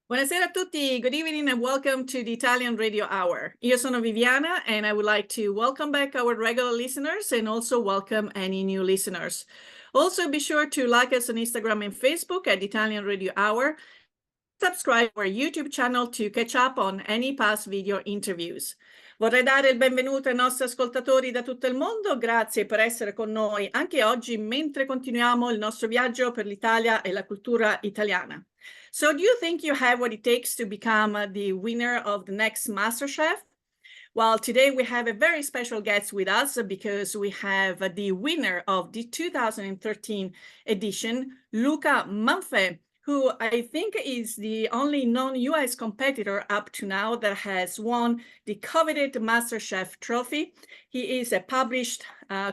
Buonasera a tutti. Good evening and welcome to the Italian Radio Hour. Io sono Viviana and I would like to welcome back our regular listeners and also welcome any new listeners. Also, be sure to like us on Instagram and Facebook at Italian Radio Hour. Subscribe to our YouTube channel to catch up on any past video interviews. Vorrei dare il benvenuto ai nostri ascoltatori da tutto il mondo. Grazie per essere con noi anche oggi mentre continuiamo il nostro viaggio per l'Italia e la cultura italiana. So do you think you have what it takes to become the winner of the next MasterChef? Well, today we have a very special guest with us because we have the winner of the 2013 edition, Luca Manfe, who I think is the only non-US competitor up to now that has won the coveted MasterChef trophy. He is a published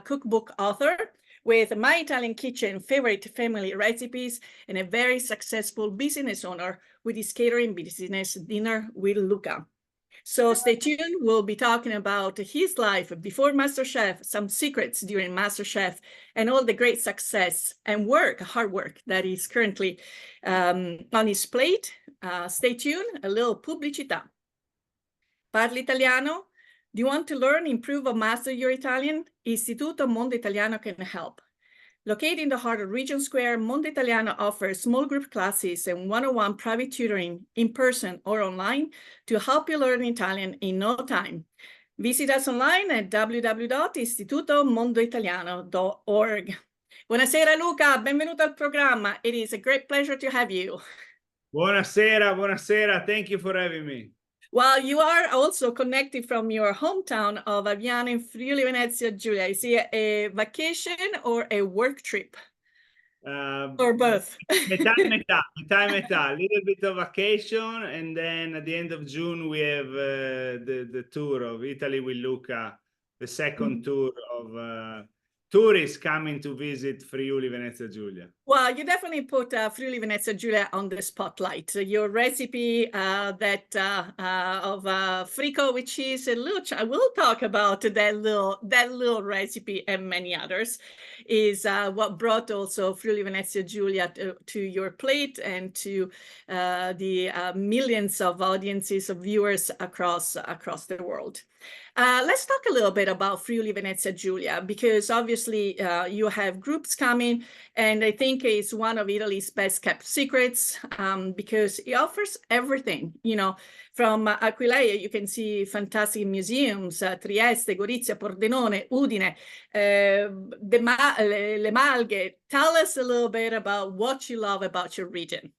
cookbook author with My Italian Kitchen, favorite family recipes, and a very successful business owner with his catering business, Dinner with Luca. So stay tuned. We'll be talking about his life before MasterChef, some secrets during MasterChef, and all the great success and work, hard work that is currently on his plate. Stay tuned. A little pubblicità. Parli italiano? Do you want to learn, improve, or master your Italian? Istituto Mondo Italiano can help. Located in the heart of Regent Square, Mondo Italiano offers small group classes and one-on-one private tutoring in person or online to help you learn Italian in no time. Visit us online at www.istitutomondoitaliano.org. Buonasera Luca, benvenuto al programma. It is a great pleasure to have you. Buonasera, buonasera. Thank you for having me. Well, you are also connected from your hometown of Aviano in Friuli Venezia Giulia. Is it a vacation or a work trip? Or both? Metà e metà, metà e metà. A little bit of vacation, and then at the end of June we have the tour of Italy with Luca, the second tour of tourists coming to visit Friuli Venezia Giulia. Well, you definitely put Friuli Venezia Giulia on the spotlight. Your recipe of frico with cheese and lucia, we'll talk about that little recipe and many others, is what brought also Friuli Venezia Giulia to your plate and to the millions of audiences of viewers across the world. Let's talk a little bit about Friuli Venezia Giulia, because obviously you have groups coming, and I think it's one of Italy's best kept secrets because it offers everything, you know, from Aquileia, you can see fantastic museums, Trieste, Gorizia, Pordenone, Udine, Le Malghe. Tell us a little bit about what you love about your region.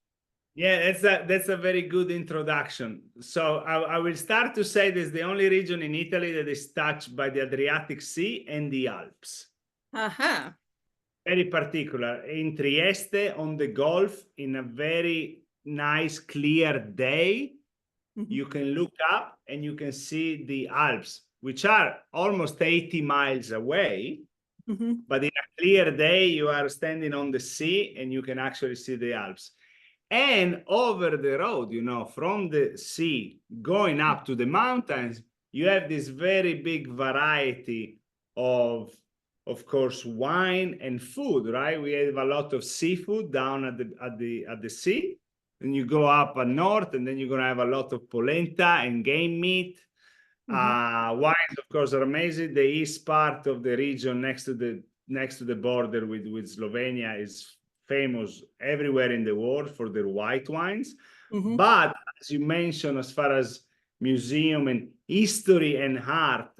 Yeah, that's a very good introduction. So I will start to say this is the only region in Italy that is touched by the Adriatic Sea and the Alps. Very particular. In Trieste, on the Gulf, in a very nice, clear day, you can look up and you can see the Alps, which are almost 80 miles away. But in a clear day, you are standing on the sea and you can actually see the Alps. And over the road, you know, from the sea going up to the mountains, you have this very big variety of course, wine and food, right? We have a lot of seafood down at the sea. And you go up north, and then you're gonna have a lot of polenta and game meat. Wines, of course, are amazing. The east part of the region next to the border with Slovenia is famous everywhere in the world for their white wines. But as you mentioned, as far as museum and history and art,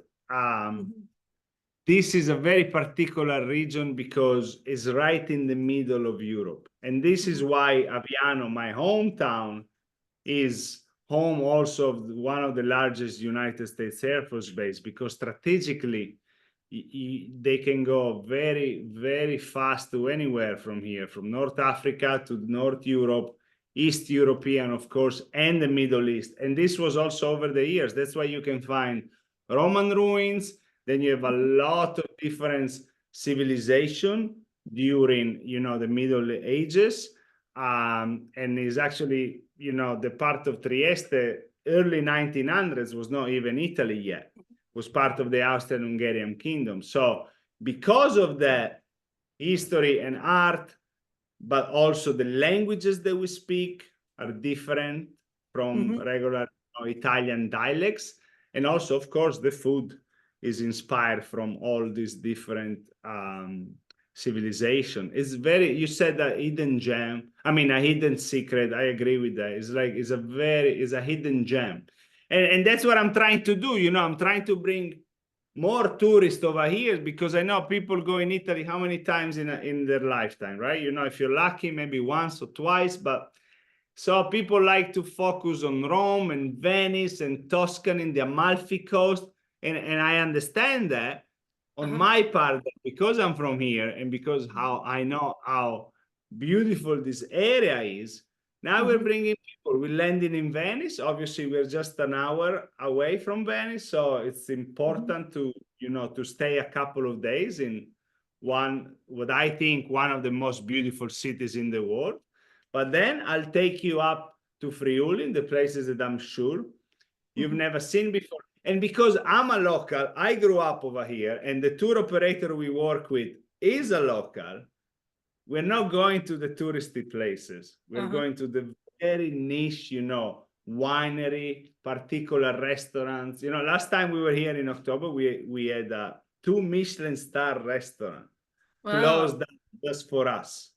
this is a very particular region because it's right in the middle of Europe. And this is why Aviano, my hometown, is home also of one of the largest United States Air Force base, because strategically, they can go very, very fast to anywhere from here, from North Africa to North Europe, East European, of course, and the Middle East. And this was also over the years. That's why you can find Roman ruins. Then you have a lot of different civilization during, you know, the Middle Ages. And is actually, you know, the part of Trieste, early 1900s was not even Italy yet. Was part of the Austrian-Hungarian kingdom. So because of that history and art, but also the languages that we speak are different. from regular Italian dialects. And also, of course, the food is inspired from all these different civilization. It's very, you said a hidden gem. I mean, a hidden secret. I agree with that. It's like, it's a hidden gem. And that's what I'm trying to do. You know, I'm trying to bring more tourists over here, because I know people go in Italy how many times in their lifetime, right? You know, if you're lucky, maybe once or twice, but so people like to focus on Rome and Venice and Tuscany and the Amalfi Coast. And I understand that on my part, because I'm from here and because how I know how beautiful this area is. Now we're bringing people. We're landing in Venice. Obviously, we're just an hour away from Venice, so it's important to, you know, to stay a couple of days in what I think one of the most beautiful cities in the world. But then I'll take you up to Friuli, the places that I'm sure you've never seen before. And because I'm a local, I grew up over here, and the tour operator we work with is a local. We're not going to the touristy places. We're going to the very niche, you know, winery, particular restaurants. You know, last time we were here in October, we had 2 Michelin star restaurants closed down just for us.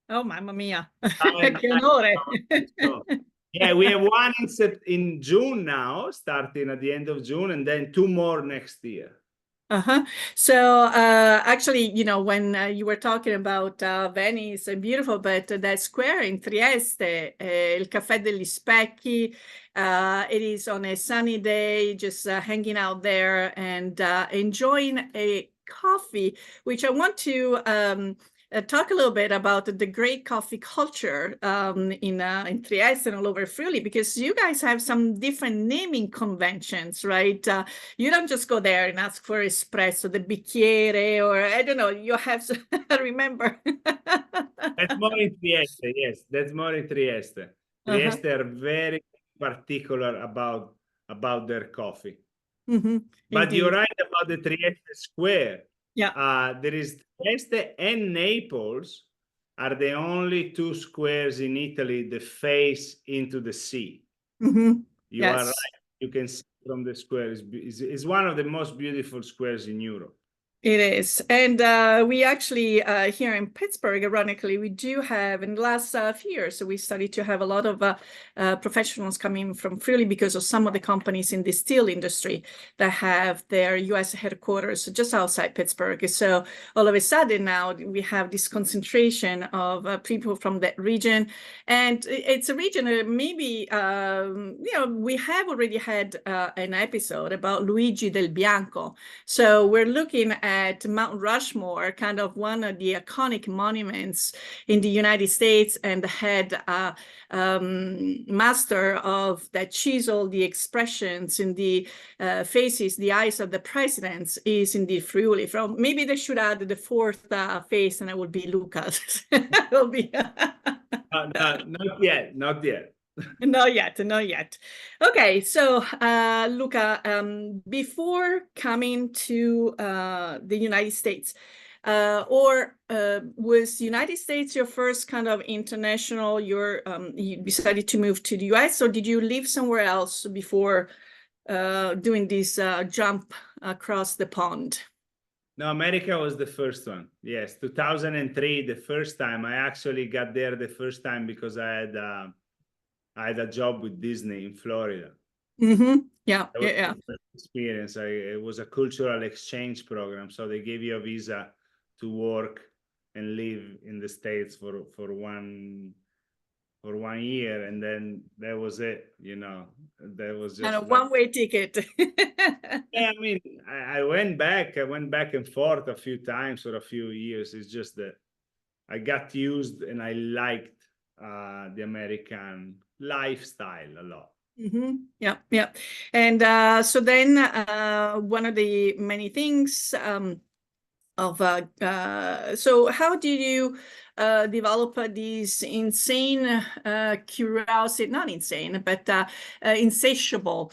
Oh, mamma mia. Che onore. So, yeah, we have one in June now, starting at the end of June, and then 2 more next year. So actually, you know, when you were talking about Venice, beautiful, but that square in Trieste, Il Caffè degli Specchi, it is on a sunny day, just hanging out there and enjoying a coffee, which I want to talk a little bit about the great coffee culture in Trieste and all over Friuli, because you guys have some different naming conventions, right? You don't just go there and ask for espresso, the bicchiere, or I don't know, you have to remember. That's more in Trieste, yes, that's more in Trieste. Trieste are very particular about their coffee. But indeed, you're right about the Trieste Square. Yeah, there is Trieste and Naples are the only 2 squares in Italy that face into the sea. You are right. You can see from the square. It's one of the most beautiful squares in Europe. It is. And we actually, here in Pittsburgh, ironically, we do have, in the last few years, so we started to have a lot of professionals coming from Friuli because of some of the companies in the steel industry that have their U.S. headquarters just outside Pittsburgh. So all of a sudden now we have this concentration of people from that region. And it's a region that maybe, you know, we have already had an episode about Luigi del Bianco. So we're looking at Mount Rushmore, kind of one of the iconic monuments in the United States, and the head master of that chisel, the expressions in the faces, the eyes of the presidents is indeed Friuli. From maybe they should add the 4th face, and it would be Luca. Will be. Not yet, not yet. Not yet, not yet. Okay, so Luca, before coming to the United States, was United States your first kind of international, you decided to move to the US, or did you live somewhere else before doing this jump across the pond? No, America was the first one. Yes, 2003, the first time. I actually got there the first time because I had a job with Disney in Florida. Yeah. Experience. It was a cultural exchange program, so they gave you a visa to work and live in the States for 1 year, and then that was it. You know, that was just and a one-way ticket. Yeah, I mean, I went back. I went back and forth a few times for a few years. It's just that I got used and I liked the American lifestyle a lot. Yeah. And so then one of the many things so how did you develop this insane curiosity, not insane, but insatiable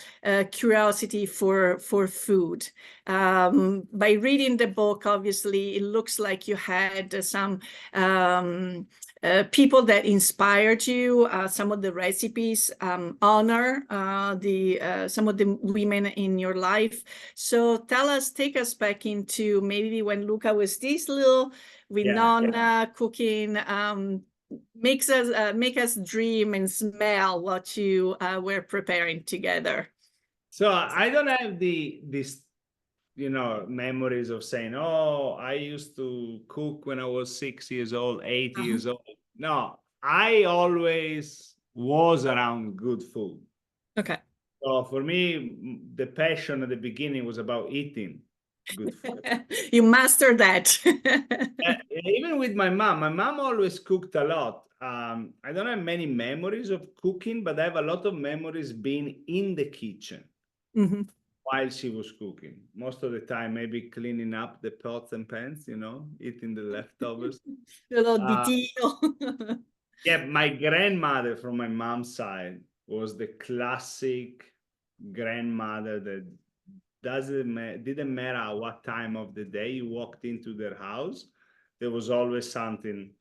curiosity for food? By reading the book, obviously, it looks like you had some people that inspired you, some of the recipes, honor some of the women in your life. So take us back into maybe when Luca was this little, with Nonna cooking. Make us dream and smell what you were preparing together. So I don't have this memories of saying, oh, I used to cook when I was 6 years old, 8 years old. No, I always was around good food. Okay. So for me, the passion at the beginning was about eating good food. You mastered that. Even with my mom always cooked a lot. I don't have many memories of cooking, but I have a lot of memories being in the kitchen. While she was cooking. Most of the time, maybe cleaning up the pots and pans, eating the leftovers. Yeah, my grandmother from my mom's side was the classic grandmother that didn't matter what time of the day you walked into their house, there was always something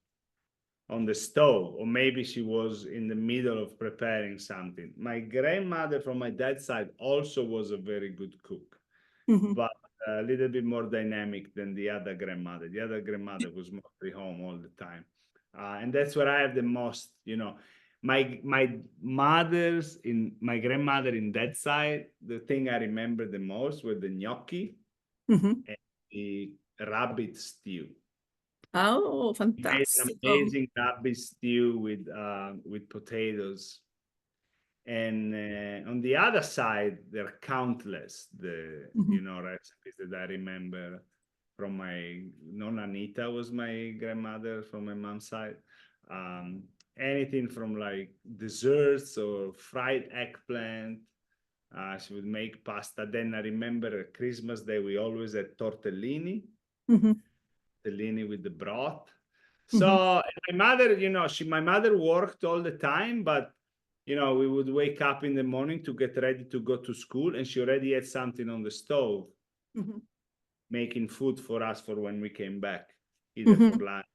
on the stove, or maybe she was in the middle of preparing something. My grandmother from my dad's side also was a very good cook, but a little bit more dynamic than the other grandmother. The other grandmother was mostly home all the time. And that's where I have the most, my grandmother in that side, the thing I remember the most were the gnocchi and the rabbit stew. Oh, fantastic! Amazing rabbit stew with potatoes. And on the other side, there are countless recipes that I remember from my Nonna Anita was my grandmother from my mom's side. Anything from like desserts or fried eggplant. She would make pasta. Then I remember at Christmas Day we always had tortellini. Tortellini with the broth. So my mother, my mother worked all the time, but we would wake up in the morning to get ready to go to school, and she already had something on the stove, making food for us for when we came back, either for lunch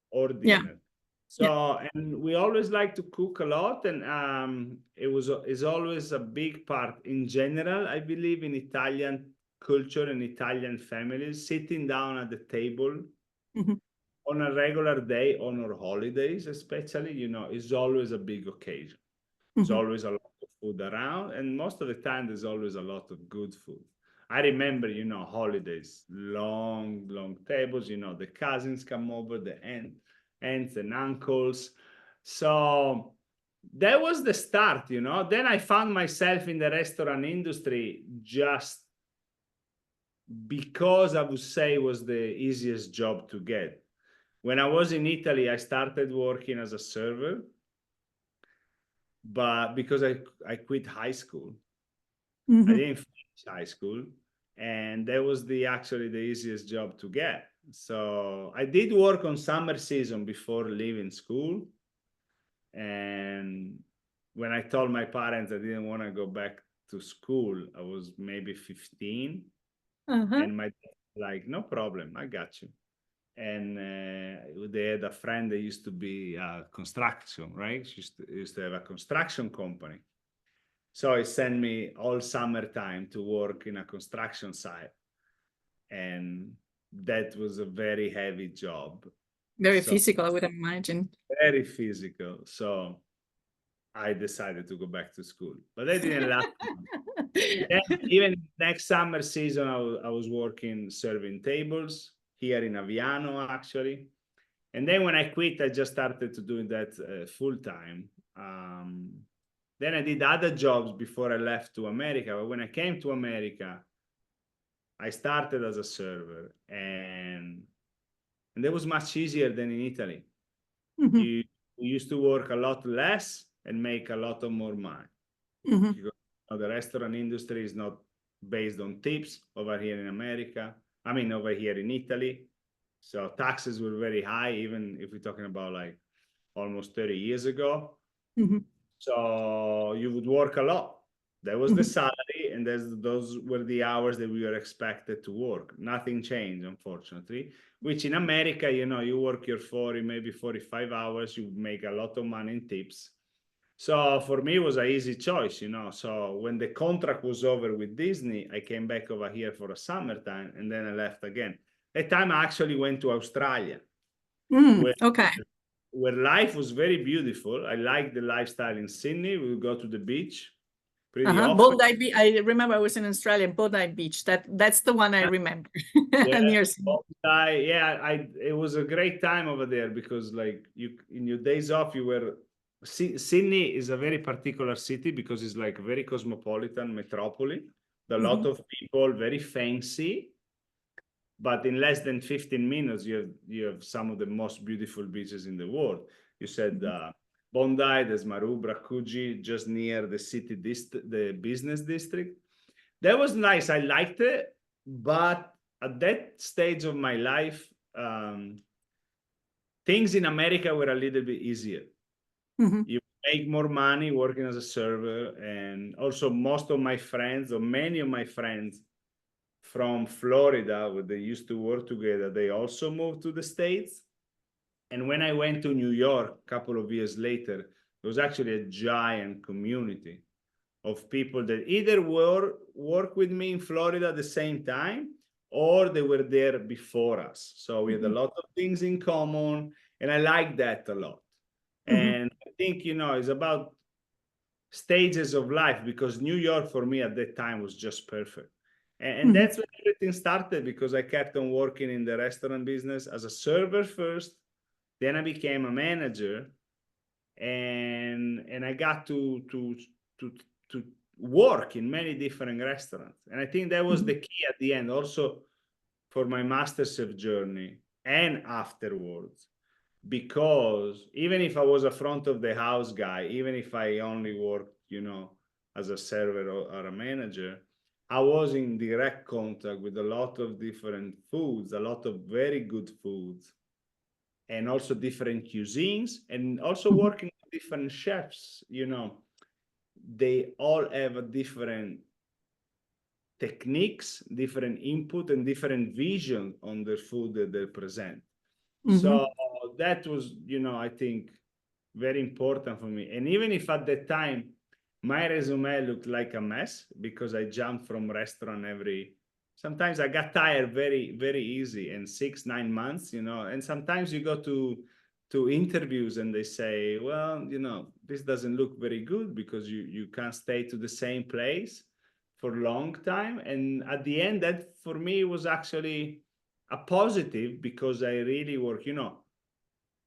or dinner. So, and we always like to cook a lot, and is always a big part in general, I believe, in Italian culture and Italian families, sitting down at the table on a regular day, on our holidays especially, is always a big occasion. There's always a lot of food around, and most of the time there's always a lot of good food. I remember, holidays, long tables, the cousins come over, the aunts and uncles. So that was the start, Then I found myself in the restaurant industry just because I would say it was the easiest job to get. When I was in Italy, I started working as a server, but because I quit high school, I didn't finish high school, and that was actually the easiest job to get. So I did work on summer season before leaving school, and when I told my parents I didn't want to go back to school, I was maybe 15, and my dad was like, no problem, I got you. And they had a friend that used to be construction, right? She used to have a construction company. So he sent me all summertime to work in a construction site. And that was a very heavy job. Very physical, I would imagine. Very physical. So I decided to go back to school. But that didn't last. Even next summer season, I was working serving tables here in Aviano, actually. And then when I quit, I just started to do that full time. Then I did other jobs before I left to America. But when I came to America, I started as a server, and that was much easier than in Italy. You used to work a lot less and make a lot of more money. Because the restaurant industry is not based on tips over here in America. I mean, over here in Italy. So taxes were very high, even if we're talking about like almost 30 years ago. So you would work a lot. That was the salary, and those were the hours that we were expected to work. Nothing changed, unfortunately, which in America, you know, you work your 40, maybe 45 hours, you make a lot of money in tips. So for me, it was an easy choice, you know. So when the contract was over with Disney, I came back over here for a summertime, and then I left again. That time I actually went to Australia, where life was very beautiful. I liked the lifestyle in Sydney. We would go to the beach pretty often. Bondi Beach. I remember I was in Australia, Bondi Beach. That's the one I remember. Near Sydney. It was a great time over there because, like, you in your days off, you were. Sydney is a very particular city because it's like a very cosmopolitan metropolis. A lot of people, very fancy. But in less than 15 minutes, you have some of the most beautiful beaches in the world. You said Bondi, there's Maroubra, Coogee, just near the city, the business district. That was nice. I liked it. But at that stage of my life, things in America were a little bit easier. You make more money working as a server. And also most of my friends, or many of my friends, from Florida, where they used to work together, they also moved to the States. And when I went to New York a couple of years later, there was actually a giant community of people that either work with me in Florida at the same time, or they were there before us. So we had a lot of things in common, and I like that a lot. And I think, you know, it's about stages of life, because New York for me at that time was just perfect. And that's when everything started, because I kept on working in the restaurant business as a server first. Then I became a manager, and I got to work in many different restaurants. And I think that was the key at the end, also for my MasterChef journey and afterwards. Because even if I was a front of the house guy, even if I only worked, you know, as a server or a manager, I was in direct contact with a lot of different foods, a lot of very good foods, and also different cuisines, and also working with different chefs. You know, they all have a different techniques, different input, and different vision on the food that they present. So that was, you know, I think very important for me. And even if at that time my resume looked like a mess, because I jumped from restaurant sometimes I got tired very, very easy in 6-9 months, you know. And sometimes you go to interviews and they say, well, you know, this doesn't look very good because you can't stay to the same place for a long time. And at the end, that for me was actually a positive, because I really work, you know,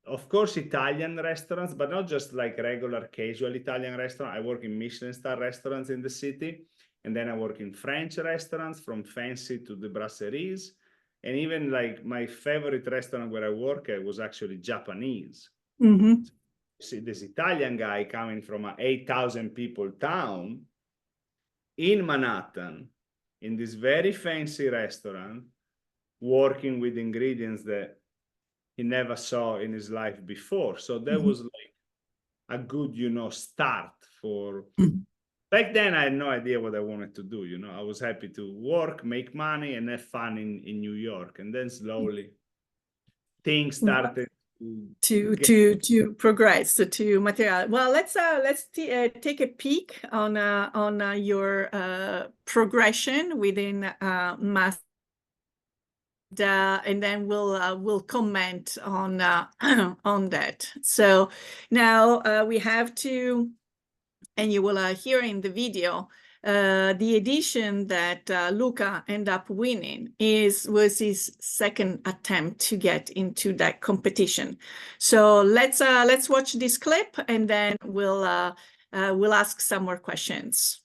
of course, Italian restaurants, but not just like regular casual Italian restaurant. I work in Michelin star restaurants in the city. And then I work in French restaurants, from fancy to the brasseries. And even like my favorite restaurant where I work at was actually Japanese. See, this Italian guy coming from an 8,000 people town in Manhattan, in this very fancy restaurant, working with ingredients that he never saw in his life before. So that was like a good, you know, start for... Back then, I had no idea what I wanted to do. You know, I was happy to work, make money, and have fun in New York. And then slowly things started to progress, to material. Well, let's take a peek on your progression within Master. And then we'll comment on that. So now we have to, and you will hear in the video, the edition that Luca ended up winning was his second attempt to get into that competition. So let's watch this clip, and then we'll ask some more questions.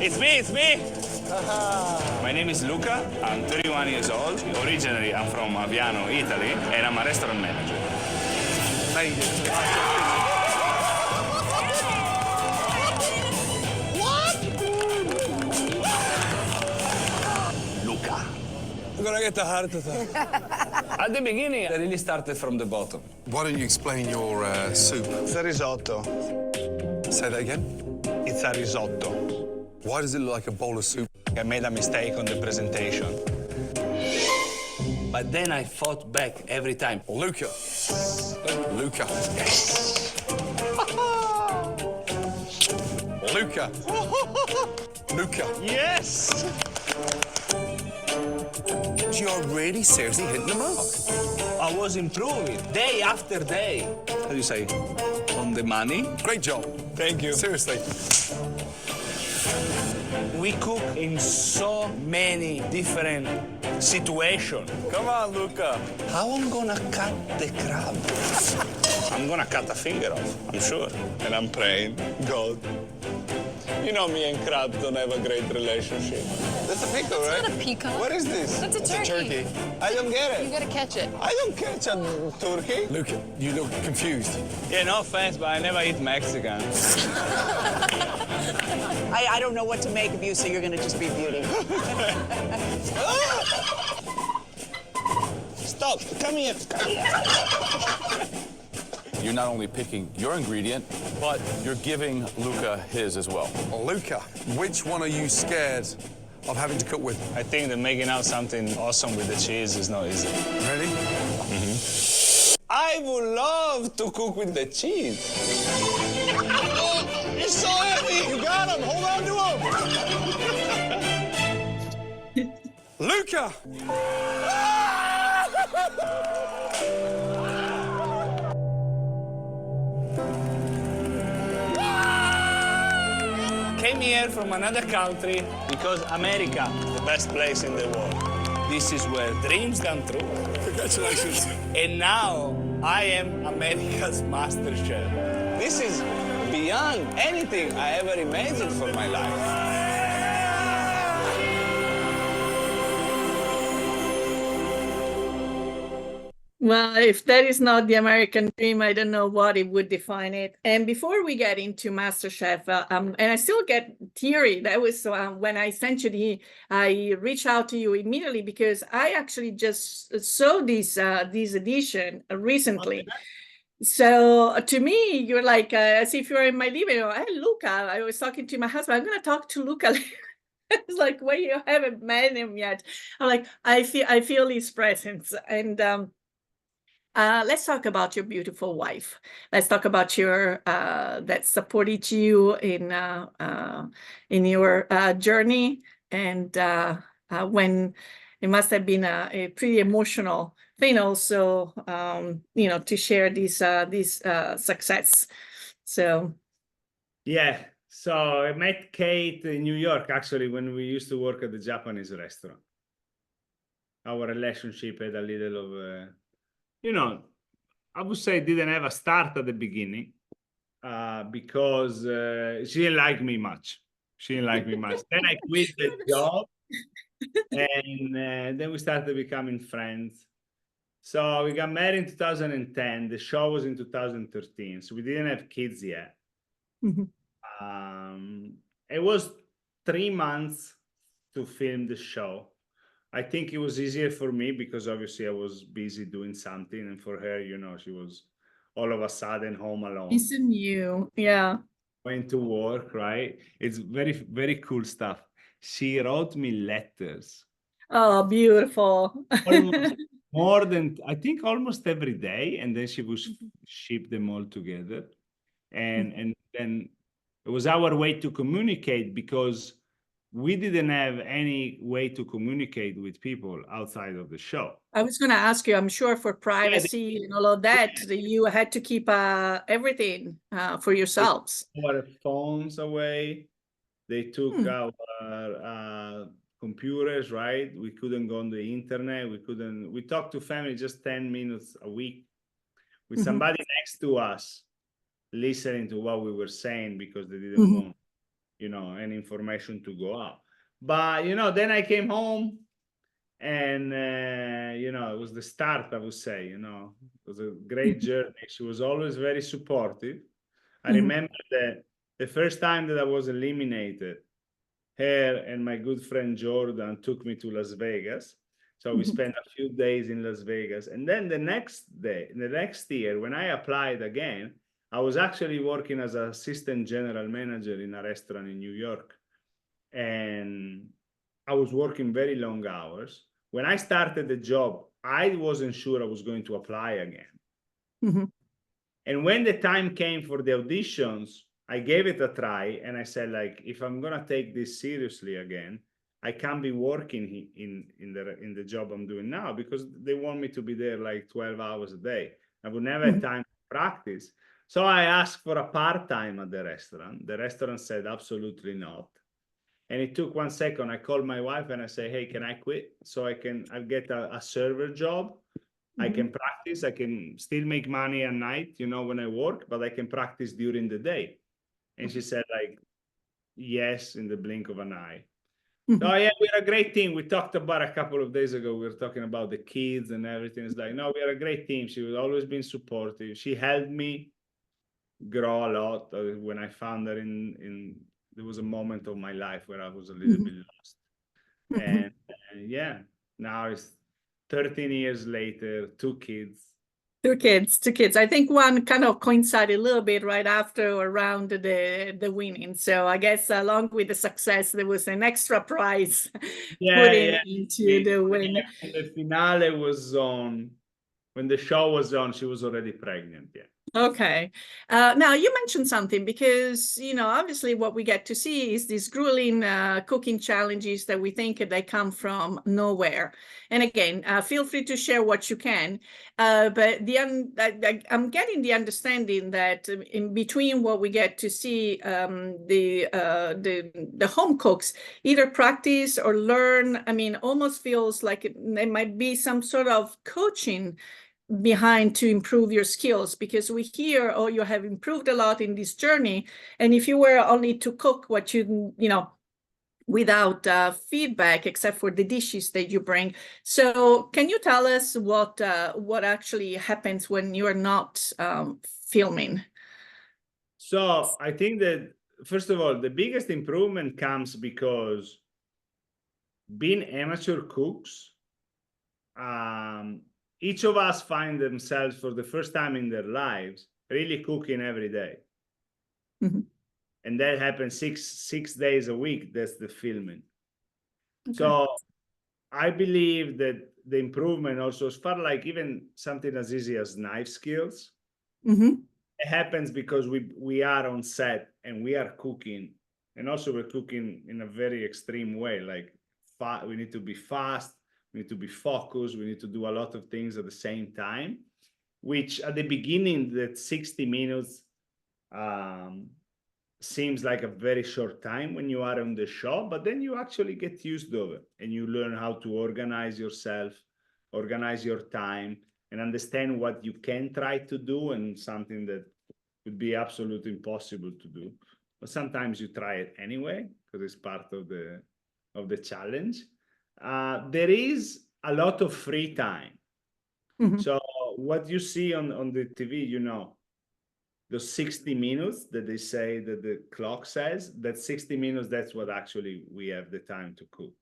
It's me! My name is Luca, I'm 31 years old. Originally, I'm from Aviano, Italy, and I'm a restaurant manager. What? Luca. I'm gonna get a heart attack. At the beginning, I really started from the bottom. Why don't you explain your soup? It's a risotto. Say that again. It's a risotto. Why does it look like a bowl of soup? I made a mistake on the presentation. But then I fought back every time. Luca. Luca. Yes. Luca. Luca. Yes. You're really seriously hitting the mark. I was improving day after day. How do you say? On the money. Great job. Thank you. Seriously. We cook in so many different situations. Come on, Luca. How I'm gonna cut the crab? I'm gonna cut a finger off, I'm sure. And I'm praying, God. You know me and crab don't have a great relationship. That's a pickle, right? That's not a peacock. What is this? That's a turkey. I don't get it. You gotta catch it. I don't catch a turkey. Luca, you look confused. Yeah, no offense, but I never eat Mexican. I don't know what to make of you, so you're gonna just be beauty. Stop, come here. You're not only picking your ingredient, but you're giving Luca his as well. Luca, which one are you scared of having to cook with? I think that making out something awesome with the cheese is not easy. Really? I would love to cook with the cheese. Oh, it's so heavy. You got him. Hold on to him. Luca! Came here from another country because America, the best place in the world. This is where dreams come true. Congratulations. And now I am America's MasterChef. This is beyond anything I ever imagined for my life. Well, if that is not the American dream, I don't know what it would define it. And before we get into MasterChef, and I still get teary. That was when I sent you I reached out to you immediately because I actually just saw this edition recently. Okay. So to me, you're like as if you're in my living room. Hey, Luca, I was talking to my husband. I'm going to talk to Luca. It's like, well, you haven't met him yet. I'm like, I feel his presence. And let's talk about your beautiful wife. Let's talk about your that supported you in your journey, and when it must have been a pretty emotional thing, also, to share this success. So, Yeah. So I met Kate in New York, actually, when we used to work at the Japanese restaurant. Our relationship had a little of I would say didn't have a start at the beginning because she didn't like me much. Then I quit the job and then we started becoming friends. So we got married in 2010. The show was in 2013. So we didn't have kids yet. mhm. It was 3 months to film the show. I think it was easier for me because obviously I was busy doing something, and for her, she was all of a sudden home alone. Isn't you? Yeah. Went to work, right? It's very, very cool stuff. She wrote me letters. Oh, beautiful. Almost more than, I think, almost every day, and then she would ship them all together. And then it was our way to communicate because we didn't have any way to communicate with people outside of the show. I was going to ask you, I'm sure for privacy and all of that, you had to keep everything for yourselves. Our phones away. They took our computers, right? We couldn't go on the internet. We talked to family just 10 minutes a week with somebody next to us, listening to what we were saying because they didn't want any information to go out. But then I came home and it was the start, I would say. It was a great journey. She was always very supportive. I remember that the first time that I was eliminated, her and my good friend Jordan took me to Las Vegas. So we spent a few days in Las Vegas, and then the next year when I applied again, I was actually working as an assistant general manager in a restaurant in New York. And I was working very long hours. When I started the job, I wasn't sure I was going to apply again. Mm-hmm. And when the time came for the auditions, I gave it a try. And I said, like, if I'm going to take this seriously again, I can't be working in the job I'm doing now, because they want me to be there like 12 hours a day. I would never have time to practice. So I asked for a part-time at the restaurant. The restaurant said absolutely not. And it took 1 second. I called my wife and I say, hey, can I quit so I'll get a server job? I can practice. I can still make money at night, when I work, but I can practice during the day. And she said, like, yes, in the blink of an eye. Oh yeah, we're a great team. We talked about a couple of days ago. We were talking about the kids and everything. It's like, no, we're a great team. She was always been supportive. She helped me grow a lot. When I found her there was a moment of my life where I was a little bit lost. And yeah, now it's 13 years later, 2 kids. Two kids. I think one kind of coincided a little bit right after or around the winning. So I guess along with the success, there was an extra prize put into the win. When the finale was on, when the show was on, she was already pregnant. Yeah. Okay. Now you mentioned something, because, obviously what we get to see is these grueling cooking challenges that we think they come from nowhere. And again, feel free to share what you can. But I'm getting the understanding that in between what we get to see, the home cooks either practice or learn. I mean, almost feels like there might be some sort of coaching behind to improve your skills, because we hear, oh, you have improved a lot in this journey, and if you were only to cook what you without feedback except for the dishes that you bring. So can you tell us what actually happens when you're not filming? So I think that, first of all, the biggest improvement comes because being amateur cooks, each of us find themselves for the first time in their lives really cooking every day. And that happens six days a week. That's the filming. Okay. So I believe that the improvement also, as far like even something as easy as knife skills, it happens because we are on set and we are cooking, and also we're cooking in a very extreme way. Like we need to be fast. We need to be focused. We need to do a lot of things at the same time, which at the beginning, that 60 minutes seems like a very short time when you are on the show, but then you actually get used to it and you learn how to organize yourself, organize your time, and understand what you can try to do and something that would be absolutely impossible to do. But sometimes you try it anyway because it's part of the challenge. There is a lot of free time. So what you see on the TV, those 60 minutes that they say that the clock says, that 60 minutes, that's what actually we have the time to cook.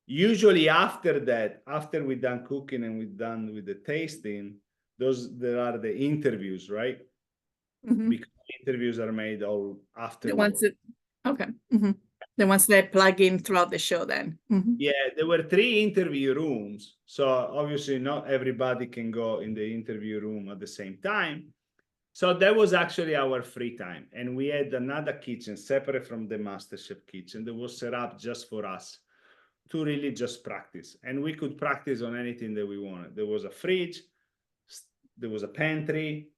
Usually after that, after we're done cooking and we're done with the tasting, there are the interviews, right? Because interviews are made all afterwards. The ones that plug in throughout the show then. Yeah, there were 3 interview rooms. So obviously not everybody can go in the interview room at the same time. So that was actually our free time. And we had another kitchen separate from the MasterChef kitchen that was set up just for us to really just practice. And we could practice on anything that we wanted. There was a fridge, there was a pantry,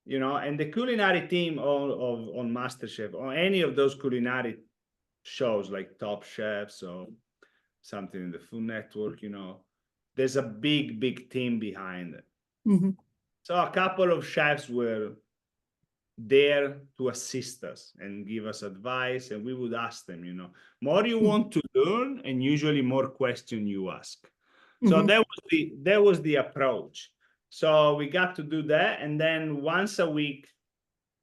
and the culinary team on MasterChef, or any of those culinary shows like Top Chefs or something in the Food Network, there's a big team behind it. So a couple of chefs were there to assist us and give us advice, and we would ask them, more you want to learn, and usually more question you ask. So that was the approach. So we got to do that, and then once a week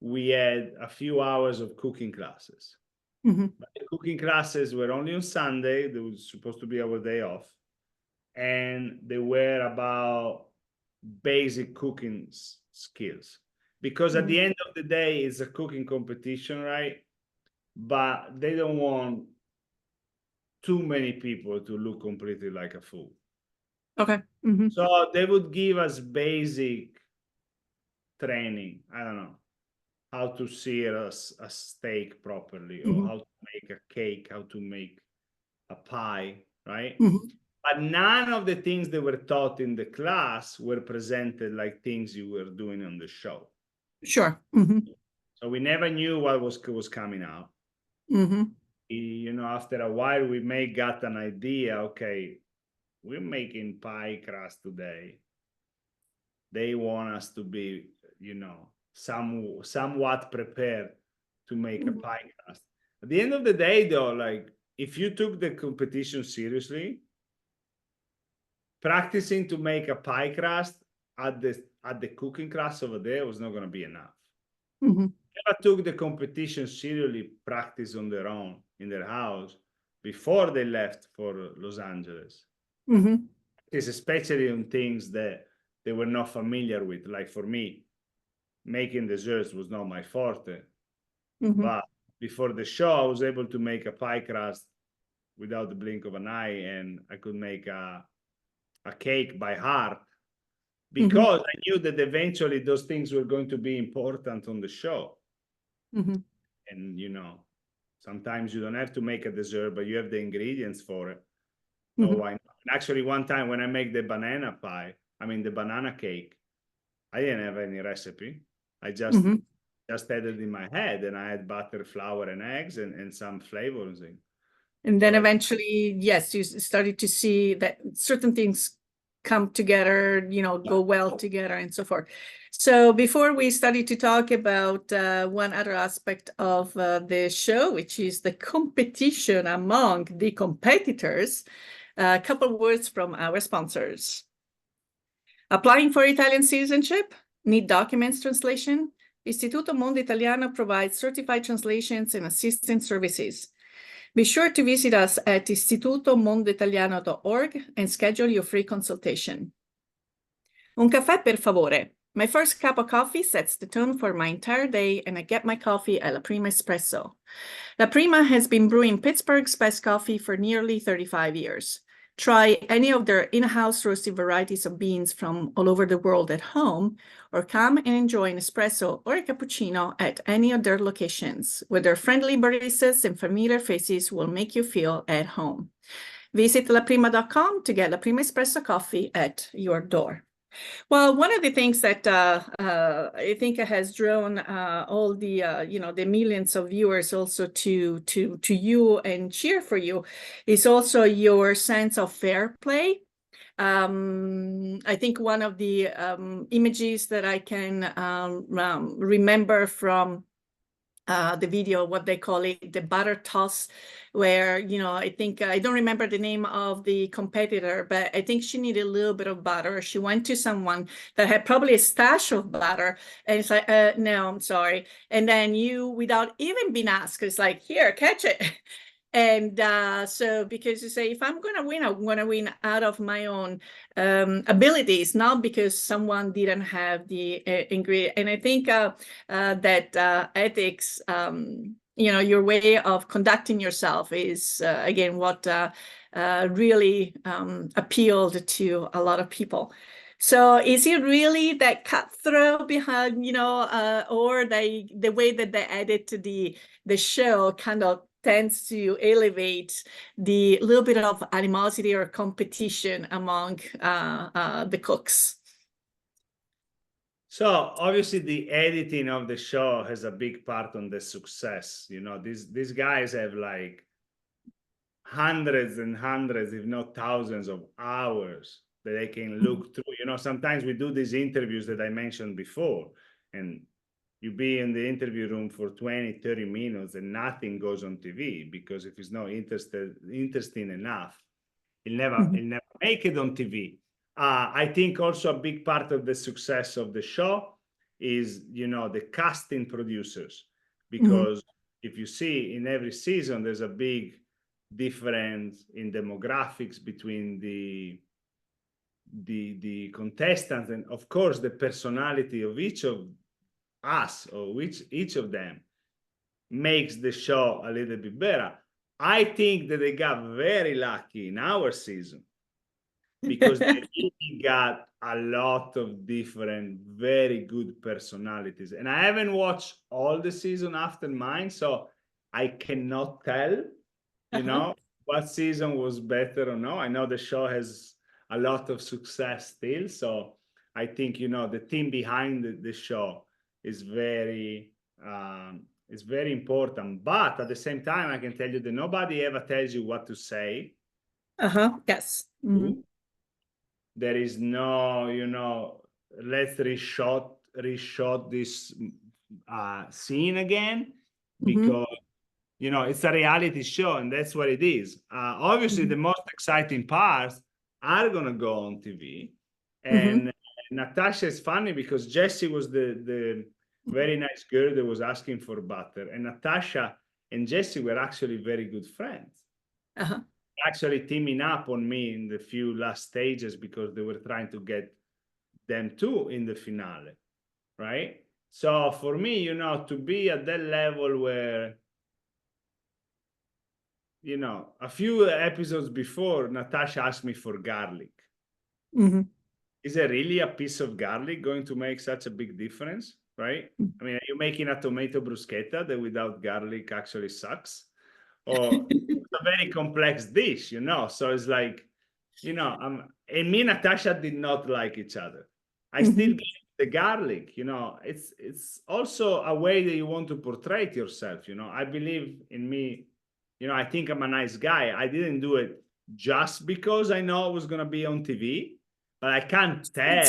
we had a few hours of cooking classes. But the cooking classes were only on Sunday. They were supposed to be our day off, and they were about basic cooking skills. because at the end of the day, it's a cooking competition, right? But they don't want too many people to look completely like a fool. Okay. So they would give us basic training. I don't know, how to sear a steak properly, or how to make a cake, how to make a pie, right? But none of the things that were taught in the class were presented like things you were doing on the show. Sure. So we never knew what was coming out. You know, after a while, we may got an idea. Okay, we're making pie crust today. They want us to be, you know, somewhat prepared to make a pie crust. At the end of the day, though, like, if you took the competition seriously, practicing to make a pie crust at the cooking class over there was not going to be enough. Never took the competition seriously, practice on their own in their house before they left for Los Angeles. It's especially on things that they were not familiar with. Like for me, making desserts was not my forte. But before the show, I was able to make a pie crust without the blink of an eye, and I could make a cake by heart, because I knew that eventually those things were going to be important on the show. And, you know, sometimes you don't have to make a dessert, but you have the ingredients for it. So why not? Actually, one time when I make the banana cake, I didn't have any recipe. I just had it in my head, and I had butter, flour, and eggs, and some flavors. And then eventually, yes, you started to see that certain things come together, you know, go well together and so forth. So before we started to talk about one other aspect of the show, which is the competition among the competitors, a couple of words from our sponsors. Applying for Italian citizenship? Need documents translation? Istituto Mondo Italiano provides certified translations and assistance services. Be sure to visit us at istitutomondoitaliano.org and schedule your free consultation. Un caffè, per favore. My first cup of coffee sets the tone for my entire day, and I get my coffee at La Prima Espresso. La Prima has been brewing Pittsburgh's best coffee for nearly 35 years. Try any of their in-house roasted varieties of beans from all over the world at home, or come and enjoy an espresso or a cappuccino at any of their locations, where their friendly baristas and familiar faces will make you feel at home. Visit laprima.com to get La Prima Espresso coffee at your door. Well, one of the things that I think has drawn all the the millions of viewers also to you and cheer for you is also your sense of fair play. I think one of the images that I can remember from the video, what they call it, the butter toss, where, you know, I think, I don't remember the name of the competitor, but I think she needed a little bit of butter. She went to someone that had probably a stash of butter, and it's like, no, I'm sorry. And then you, without even being asked, it's like, here, catch it. And so, because you say, if I'm going to win, I'm going to win out of my own abilities, not because someone didn't have the ingredient. And I think that ethics, you know, your way of conducting yourself is, again, what really appealed to a lot of people. So is it really that cutthroat behind, you know, or the way that they edit the show kind of tends to elevate the little bit of animosity or competition among the cooks? So obviously the editing of the show has a big part on the success. You know, these guys have like hundreds and hundreds, if not thousands of hours that they can look through. You know, sometimes we do these interviews that I mentioned before, and you be in the interview room for 20, 30 minutes and nothing goes on TV, because if it's not interesting enough, it'll never make it on TV. I think also a big part of the success of the show is, you know, the casting producers, because if you see in every season, there's a big difference in demographics between the contestants, and of course the personality of each of us or which each of them makes the show a little bit better. I think that they got very lucky in our season because they really got a lot of different, very good personalities. And I haven't watched all the season after mine, so I cannot tell, you know, what season was better or no. I know the show has a lot of success still, so I think, you know, the team behind the show is very important. But at the same time, I can tell you that nobody ever tells you what to say. Yes. Mm-hmm. There is no, you know, let's reshot this scene again, because you know, it's a reality show and that's what it is. Obviously, the most exciting parts are gonna go on TV. And Natasha is funny because Jessie was the very nice girl that was asking for butter, and Natasha and Jessie were actually very good friends. Actually teaming up on me in the few last stages because they were trying to get them too in the finale, right? So for me, you know, to be at that level where, you know, a few episodes before, Natasha asked me for garlic. Is it really a piece of garlic going to make such a big difference, right? I mean, are you making a tomato bruschetta that without garlic actually sucks? Or it's a very complex dish, you know? So it's like, you know, and me and Natasha did not like each other. I still get the garlic, you know. It's also a way that you want to portray yourself, you know. I believe in me, you know, I think I'm a nice guy. I didn't do it just because I know it was going to be on TV, but I can't say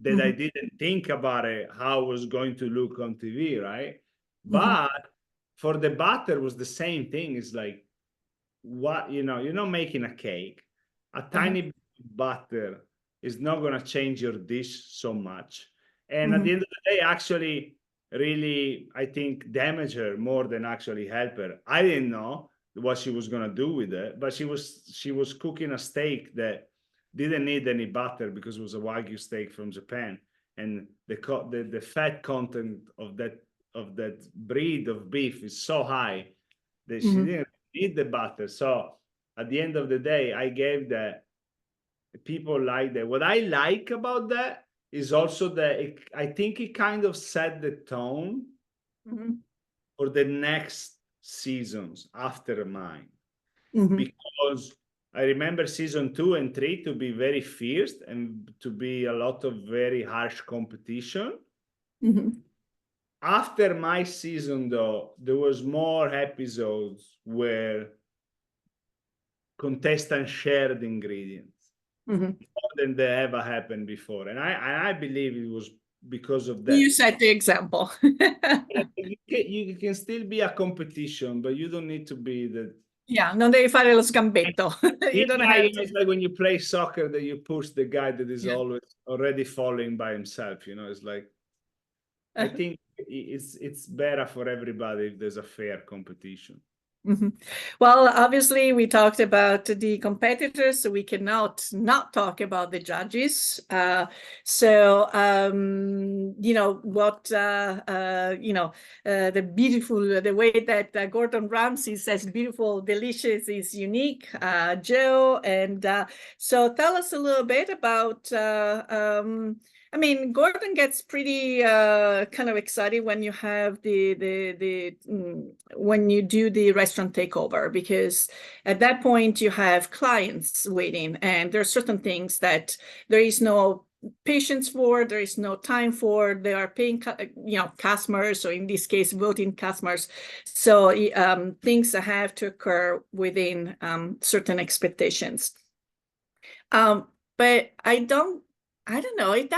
that I didn't think about it, how it was going to look on TV, right? But for the butter was the same thing. It's like, what, you know, you're not making a cake. A tiny bit of butter is not going to change your dish so much. And at the end of the day, actually, really, I think damage her more than actually help her. I didn't know what she was going to do with it, but she was cooking a steak that didn't need any butter because it was a Wagyu steak from Japan, and the fat content of that breed of beef is so high that she didn't need the butter. So at the end of the day, I gave that. People like that. What I like about that is also that I think it kind of set the tone for the next seasons after mine. Because I remember season 2 and 3 to be very fierce and to be a lot of very harsh competition. After my season, though, there was more episodes where contestants shared ingredients more than they ever happened before, and I believe it was because of that. You set the example. You can still be a competition, but you don't need to be the. Yeah, non devi fare lo scambetto. You don't have to. It's like when you play soccer that you push the guy that is always already falling by himself. You know, it's like. I think it's better for everybody if there's a fair competition. Well, obviously, we talked about the competitors, so we cannot not talk about the judges. So, you know, what, the way that Gordon Ramsay says beautiful, delicious is unique, Joe. And so tell us a little bit about, I mean, Gordon gets pretty kind of excited when you have when you do the restaurant takeover, because at that point you have clients waiting, and there are certain things that there is no patience for, there is no time for. They are paying, customers, or in this case, voting customers. So things have to occur within certain expectations. But I don't know, it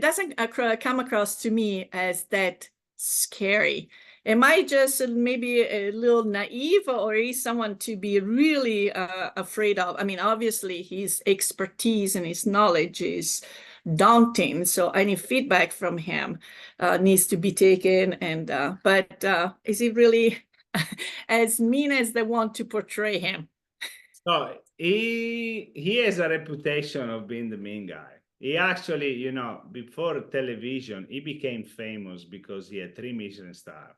doesn't come across to me as that scary. Am I just maybe a little naive, or is someone to be really afraid of? I mean, obviously his expertise and his knowledge is daunting, so any feedback from him needs to be taken. And but is he really as mean as they want to portray him? So he has a reputation of being the mean guy. He actually, you know, before television, he became famous because he had 3 Michelin stars,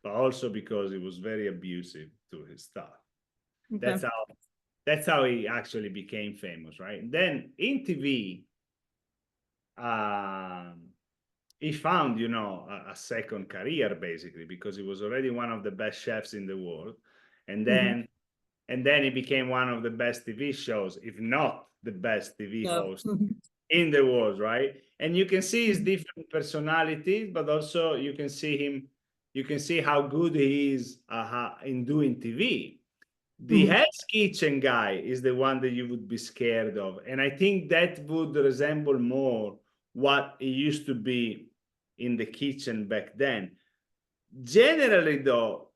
but also because he was very abusive to his staff. Okay. That's how he actually became famous, right? And then in TV, he found, you know, a second career basically, because he was already one of the best chefs in the world, and then he became one of the best TV shows, if not the best TV host in the world, right? And you can see his different personalities, but also you can see how good he is in doing TV. The Hell's Kitchen guy is the one that you would be scared of, and I think that would resemble more what it used to be in the kitchen back then. Generally, though,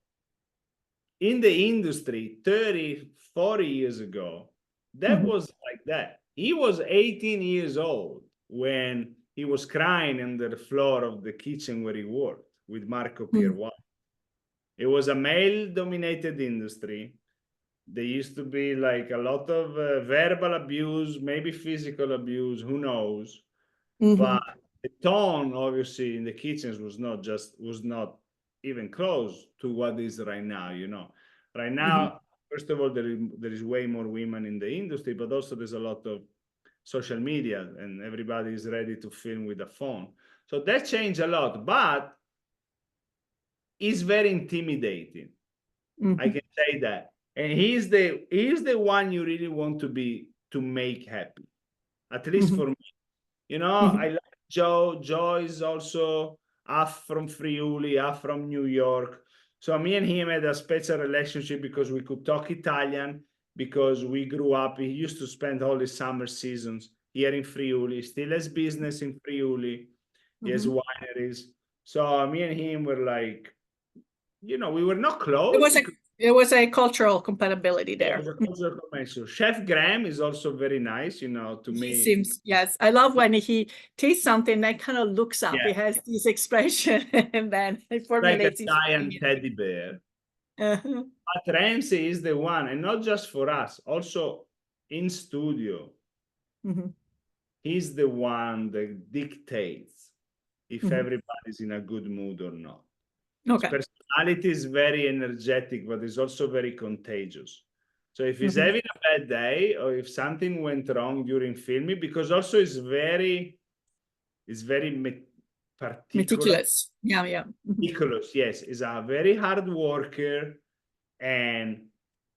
in the industry 30, 40 years ago, that was like that. He was 18 years old when he was crying on the floor of the kitchen where he worked with Marco Pierrois. It was a male-dominated industry. There used to be like a lot of verbal abuse, maybe physical abuse, who knows? But the tone, obviously, in the kitchens was not even close to what is right now, you know. Right now, first of all, there is way more women in the industry, but also there's a lot of social media and everybody is ready to film with a phone. So that changed a lot, but it's very intimidating. I can say that. And he's the one you really want to make happy, at least for me. You know, I like Joe. Joe is also half from Friuli, half from New York. So me and him had a special relationship because we could talk Italian, because we grew up. He used to spend all his summer seasons here in Friuli. Still has business in Friuli. He has wineries. So me and him were like, you know, we were not close. It was a cultural compatibility there. It was a cultural connection. Chef Graham is also very nice, you know, to me. He seems, yes. I love when he tastes something that kind of looks up. He has this expression and then he formulates like a giant teddy bear. But Ramsey is the one, and not just for us, also in studio. He's the one that dictates if everybody's in a good mood or not. Okay. His personality is very energetic, but it's also very contagious. So if he's having a bad day, or if something went wrong during filming, because also it's very meticulous. Meticulous, yes. He's a very hard worker, and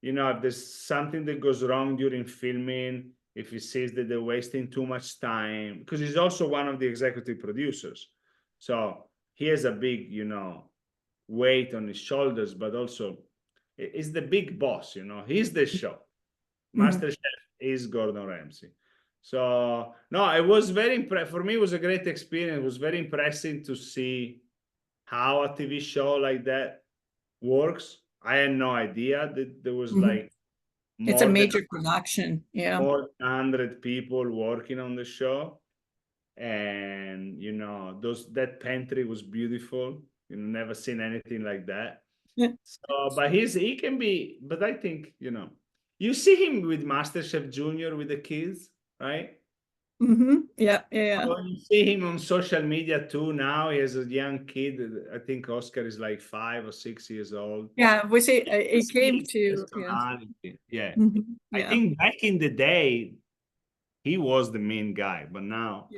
you know, if there's something that goes wrong during filming, if he sees that they're wasting too much time, because he's also one of the executive producers, so he has a big, you know, weight on his shoulders, but also is the big boss, you know. He's the show. MasterChef is Gordon Ramsay. So no, it was very for me, it was a great experience. It was very impressive to see how a TV show like that works. I had no idea that there was like it's a major production, more than 100 people working on the show. And you know, that pantry was beautiful. You know, never seen anything like that. So, but he can be, but I think, you know, you see him with MasterChef Junior with the kids, right? Yeah. So you see him on social media too now. He has a young kid. I think Oscar is like 5 or 6 years old. Yeah, we see it came to I think back in the day, he was the main guy, but now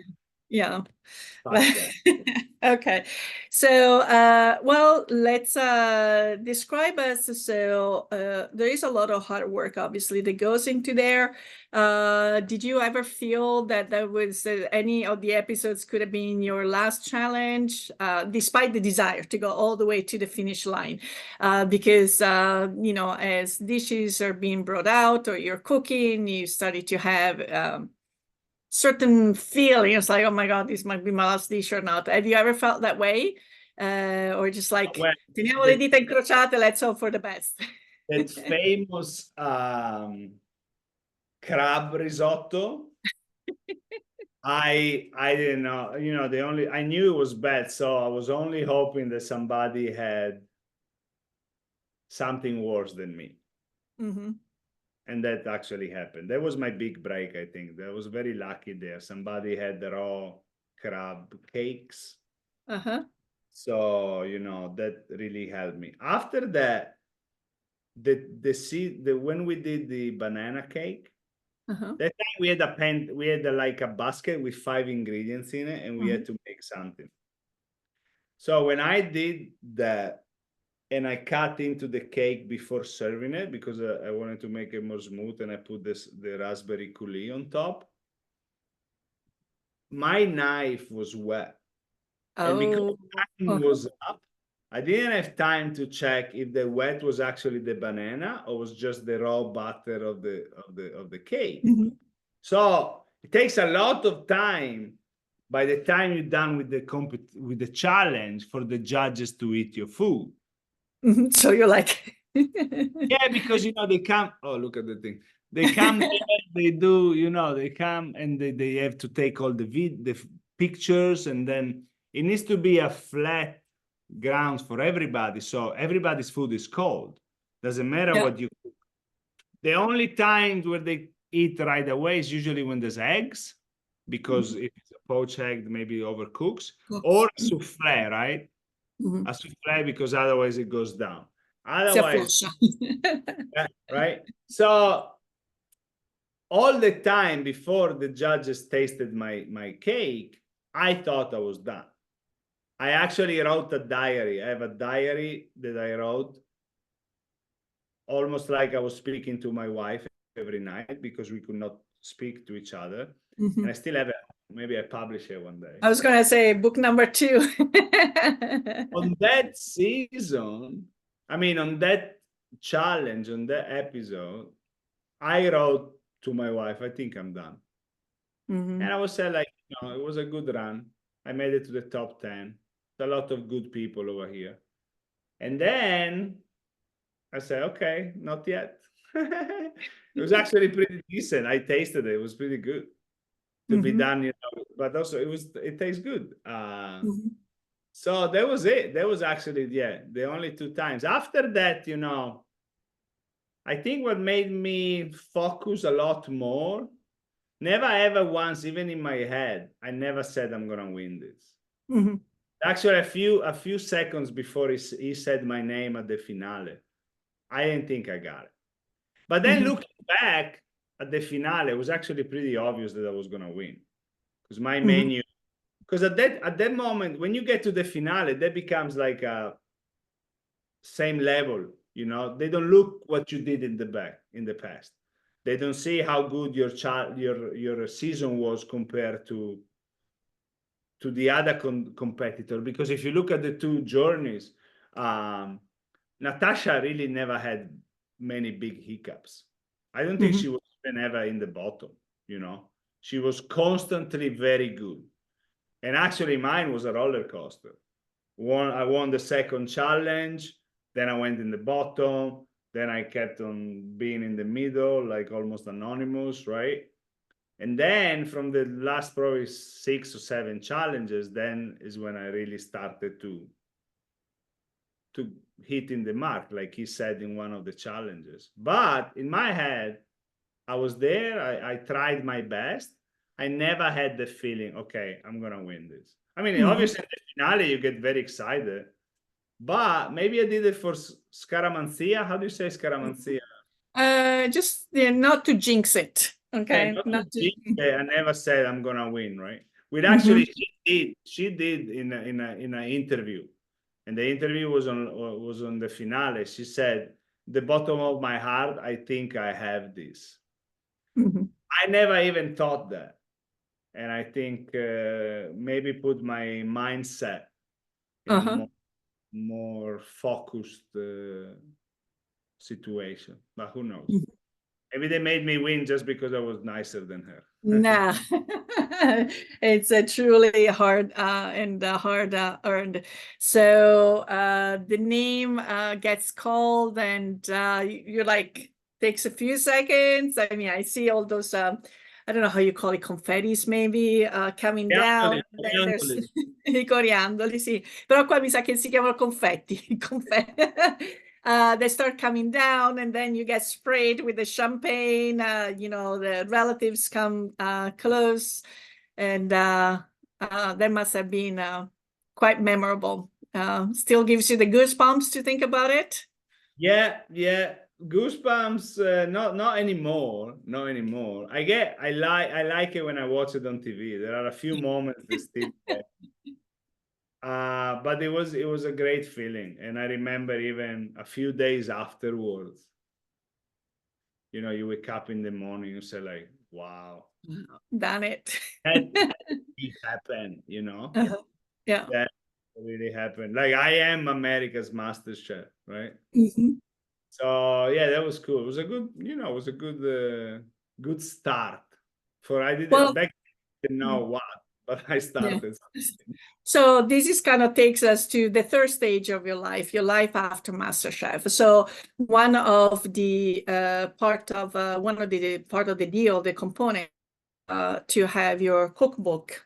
Okay, so well, let's describe us. So there is a lot of hard work obviously that goes into there. Did you ever feel that there was any of the episodes could have been your last challenge, despite the desire to go all the way to the finish line? Because you know, as dishes are being brought out or you're cooking, you started to have certain feelings like, oh my God, this might be my last dish or not. Have you ever felt that way? Or just like, teniamo le dita incrociate, let's hope for the best. That famous crab risotto, I didn't know, you know, I knew it was bad, so I was only hoping that somebody had something worse than me. And that actually happened. That was my big break, I think. That was very lucky there. Somebody had the raw crab cakes. Uh-huh. So, you know, that really helped me. After that, when we did the banana cake, that time we had like a basket with 5 ingredients in it, and we had to make something. So when I did that, and I cut into the cake before serving it because I wanted to make it more smooth, and I put the raspberry coulis on top. My knife was wet. And because time was up, I didn't have time to check if the wet was actually the banana or was just the raw butter of the cake. So it takes a lot of time by the time you're done with the challenge for the judges to eat your food. So you're like, yeah, because you know they come. Oh, look at the thing. They come there, they do, you know, they come and they have to take all the pictures, and then it needs to be a flat ground for everybody. So everybody's food is cold. Doesn't matter what you cook. The only times where they eat right away is usually when there's eggs, because if it's a poached egg, maybe overcooks, or a souffle, right? A souffle, because otherwise it goes down. Otherwise, right? So all the time before the judges tasted my cake, I thought I was done. I actually wrote a diary. I have a diary that I wrote almost like I was speaking to my wife every night, because we could not speak to each other. And I still have it. Maybe I publish it one day. I was going to say book number 2. On that season, I mean, on that challenge, on that episode, I wrote to my wife, I think I'm done. And I was saying, like, you know, it was a good run. I made it to the top 10. There's a lot of good people over here. And then I said, okay, not yet. It was actually pretty decent. I tasted it. It was pretty good to be done, you know, but also it tastes good. So that was it. That was actually, the only 2 times. After that, you know, I think what made me focus a lot more, never ever once, even in my head, I never said I'm gonna win this. Actually, a few seconds before he said my name at the finale, I didn't think I got it. But then looking back at the finale, it was actually pretty obvious that I was gonna win, because my menu. Because at that moment, when you get to the finale, that becomes like a same level. You know, they don't look what you did in the past. They don't see how good your season was compared to the other competitor. Because if you look at the 2 journeys, Natasha really never had many big hiccups. I don't think she was even ever in the bottom. You know, she was constantly very good. And actually, mine was a roller coaster. I won the second challenge. Then I went in the bottom. Then I kept on being in the middle, like almost anonymous, right? And then from the last probably 6 or 7 challenges, then is when I really started to hit in the mark, like he said in one of the challenges. But in my head, I was there. I tried my best. I never had the feeling, okay, I'm going to win this. I mean, obviously, in the finale, you get very excited. But maybe I did it for scaramanzia. How do you say scaramanzia? Just not to jinx it. Okay. Yeah, not to jinx it. I never said I'm going to win, right? Which actually she did in an interview. And the interview was on the finale. She said, the bottom of my heart, I think I have this. I never even thought that. And I think maybe put my mindset in a more focused situation. But who knows? Maybe they made me win just because I was nicer than her. Nah, it's a truly hard and hard earned. So the name gets called, and you're like, takes a few seconds. I mean, I see all those I don't know how you call it, confettis maybe coming down. I coriandoli, sì. Però qua mi sa che si chiamano confetti. they start coming down, and then you get sprayed with the champagne. The relatives come close, and that must have been quite memorable. Still gives you the goosebumps to think about it. Yeah, goosebumps. Not anymore. Not anymore. I like it when I watch it on TV. There are a few moments that still. But it was a great feeling, and I remember even a few days afterwards. You wake up in the morning, you say like, "Wow, done it." That happened." Yeah. That really happened. Like, I am America's MasterChef, right? So yeah, that was cool. It was a good, good start. I didn't know what, but I started. Yeah. So this is kind of takes us to the third stage of your life after MasterChef. So one of the part of the deal, the component to have your cookbook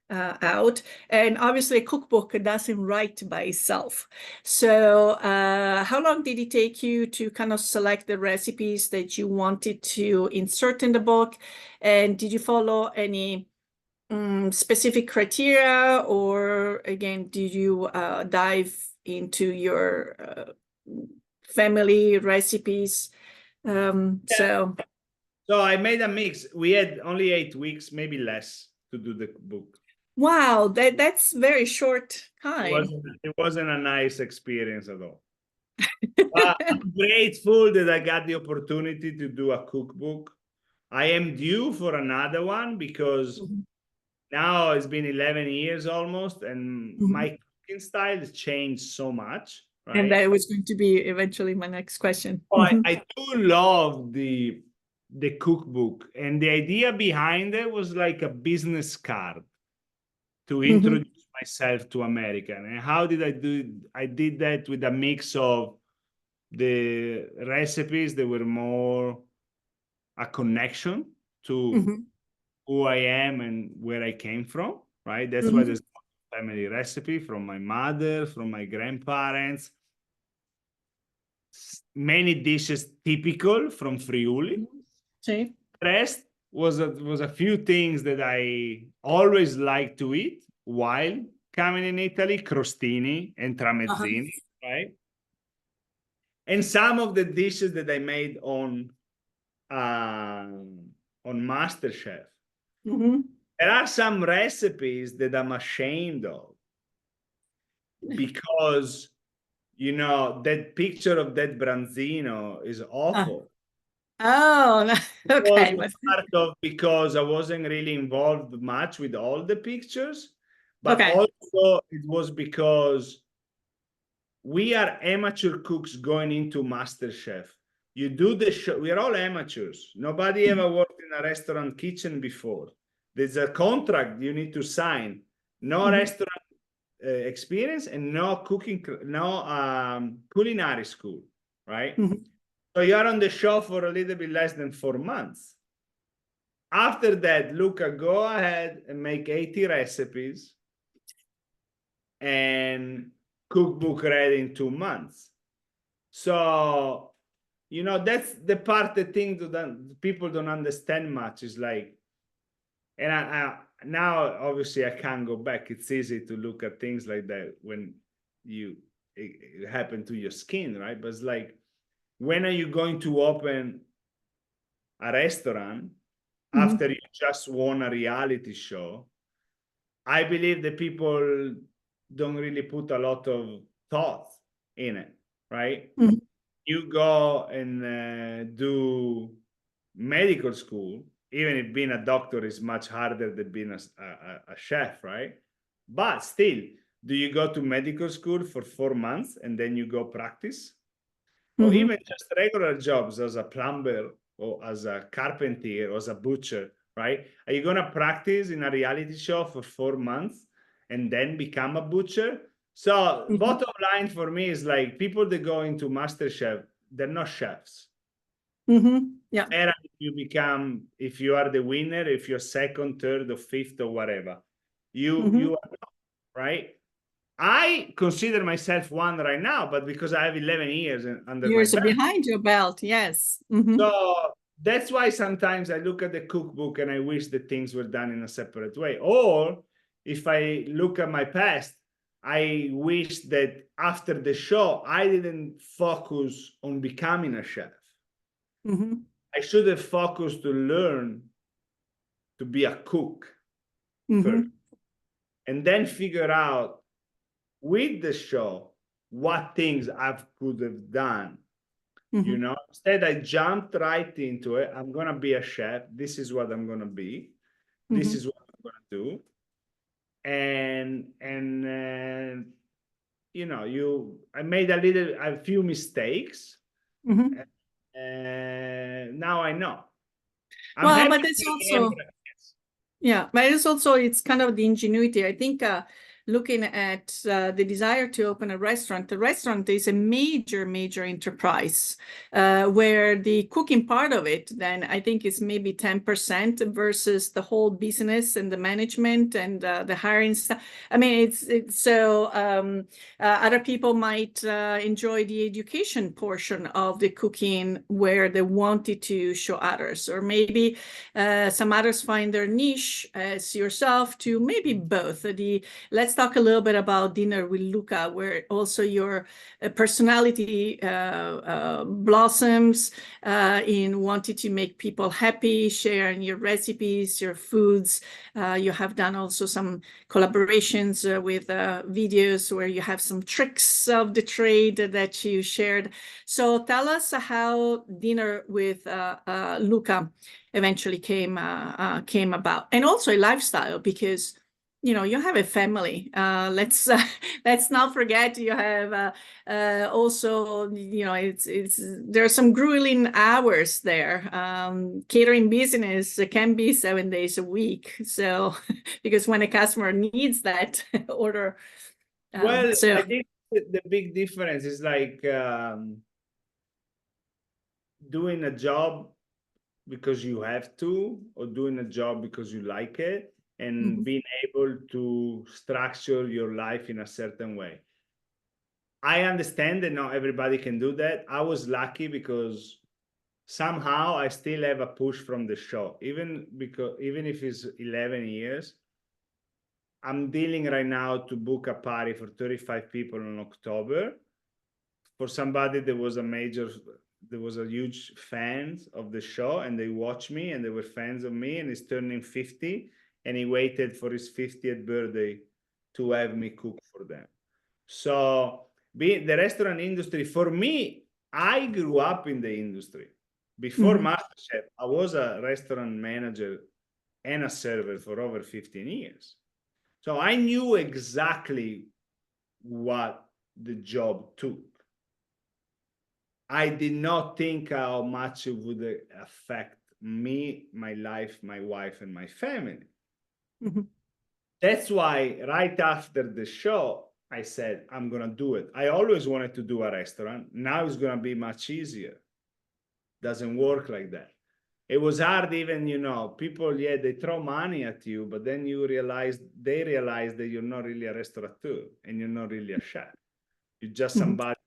out, and obviously a cookbook doesn't write by itself. So how long did it take you to kind of select the recipes that you wanted to insert in the book, and did you follow any specific criteria, or again, did you dive into your family recipes? So I made a mix. We had only 8 weeks, maybe less, to do the book. Wow, that's very short time. It wasn't a nice experience at all. I'm grateful that I got the opportunity to do a cookbook. I am due for another one because now it's been 11 years almost, and my cooking style has changed so much. Right? And that was going to be eventually my next question. I do love the cookbook, and the idea behind it was like a business card to introduce myself to America. And how did I do it? I did that with a mix of the recipes that were more a connection to who I am and where I came from, right? That's why there's a family recipe from my mother, from my grandparents. Many dishes typical from Friuli. See? The rest was a few things that I always liked to eat while coming in Italy, crostini and tramezzini, right? And some of the dishes that I made on MasterChef. There are some recipes that I'm ashamed of because, that picture of that branzino is awful. Oh, okay. Part of because I wasn't really involved much with all the pictures, but also it was because we are amateur cooks going into MasterChef. You do the show. We are all amateurs. Nobody ever worked in a restaurant kitchen before. There's a contract you need to sign. No restaurant experience and no cooking, no culinary school, right? So you're on the show for a little bit less than 4 months. After that, Luca, go ahead and make 80 recipes and cookbook ready in 2 months. So, that's the part that people don't understand much is like, and I now obviously I can't go back. It's easy to look at things like that when it happened to your skin, right? But it's like, when are you going to open a restaurant after you just won a reality show? I believe that people don't really put a lot of thought in it, right? You go and do medical school, even if being a doctor is much harder than being a chef, right? But still, do you go to medical school for 4 months and then you go practice? Or even just regular jobs as a plumber or as a carpenter or as a butcher, right? Are you going to practice in a reality show for 4 months and then become a butcher? So bottom line for me is like, people that go into MasterChef, they're not chefs. Yeah. And if you are the winner, if you're second, third, or fifth, or whatever, you are not, right? I consider myself one right now, but because I have 11 years under my Years belt. behind your belt, yes. Mm-hmm. So that's why sometimes I look at the cookbook and I wish that things were done in a separate way. Or if I look at my past, I wish that after the show, I didn't focus on becoming a chef. Mm-hmm. I should have focused to learn to be a cook first, and then figure out with the show what things I could have done. You know, instead I jumped right into it. I'm gonna be a chef. This is what I'm gonna be. This is what I'm gonna do. And you know, I made a few mistakes, and now I know. I'm Well, happy but it's I also, am. yeah, but it's kind of the ingenuity. I think looking at the desire to open a restaurant, the restaurant is a major enterprise where the cooking part of it, then I think is maybe 10% versus the whole business and the management and the hiring stuff. I mean, it's so other people might enjoy the education portion of the cooking where they wanted to show others, or maybe some others find their niche as yourself to maybe both. Let's talk a little bit about Dinner with Luca, where also your personality blossoms in wanting to make people happy, sharing your recipes, your foods. You have done also some collaborations with videos where you have some tricks of the trade that you shared. So tell us how Dinner with Luca eventually came about, and also a lifestyle, because you know you have a family. Let's not forget you have also, you know, it's there are some grueling hours there. Catering business can be 7 days a week, so because when a customer needs that order. Well, so I think the big difference is like doing a job because you have to, or doing a job because you like it, and being able to structure your life in a certain way. I understand that not everybody can do that. I was lucky because somehow I still have a push from the show, even if it's 11 years. I'm dealing right now to book a party for 35 people in October for somebody that was a huge fan of the show, and they watched me and they were fans of me, and he's turning 50, and he waited for his 50th birthday to have me cook for them. So being the restaurant industry, for me, I grew up in the industry. Before MasterChef, I was a restaurant manager and a server for over 15 years. So I knew exactly what the job took. I did not think how much it would affect me, my life, my wife, and my family. That's why right after the show, I said, I'm going to do it. I always wanted to do a restaurant. Now it's going to be much easier. Doesn't work like that. It was hard even, you know, people, yeah, they throw money at you, but then they realize that you're not really a restaurateur and you're not really a chef. You're just somebody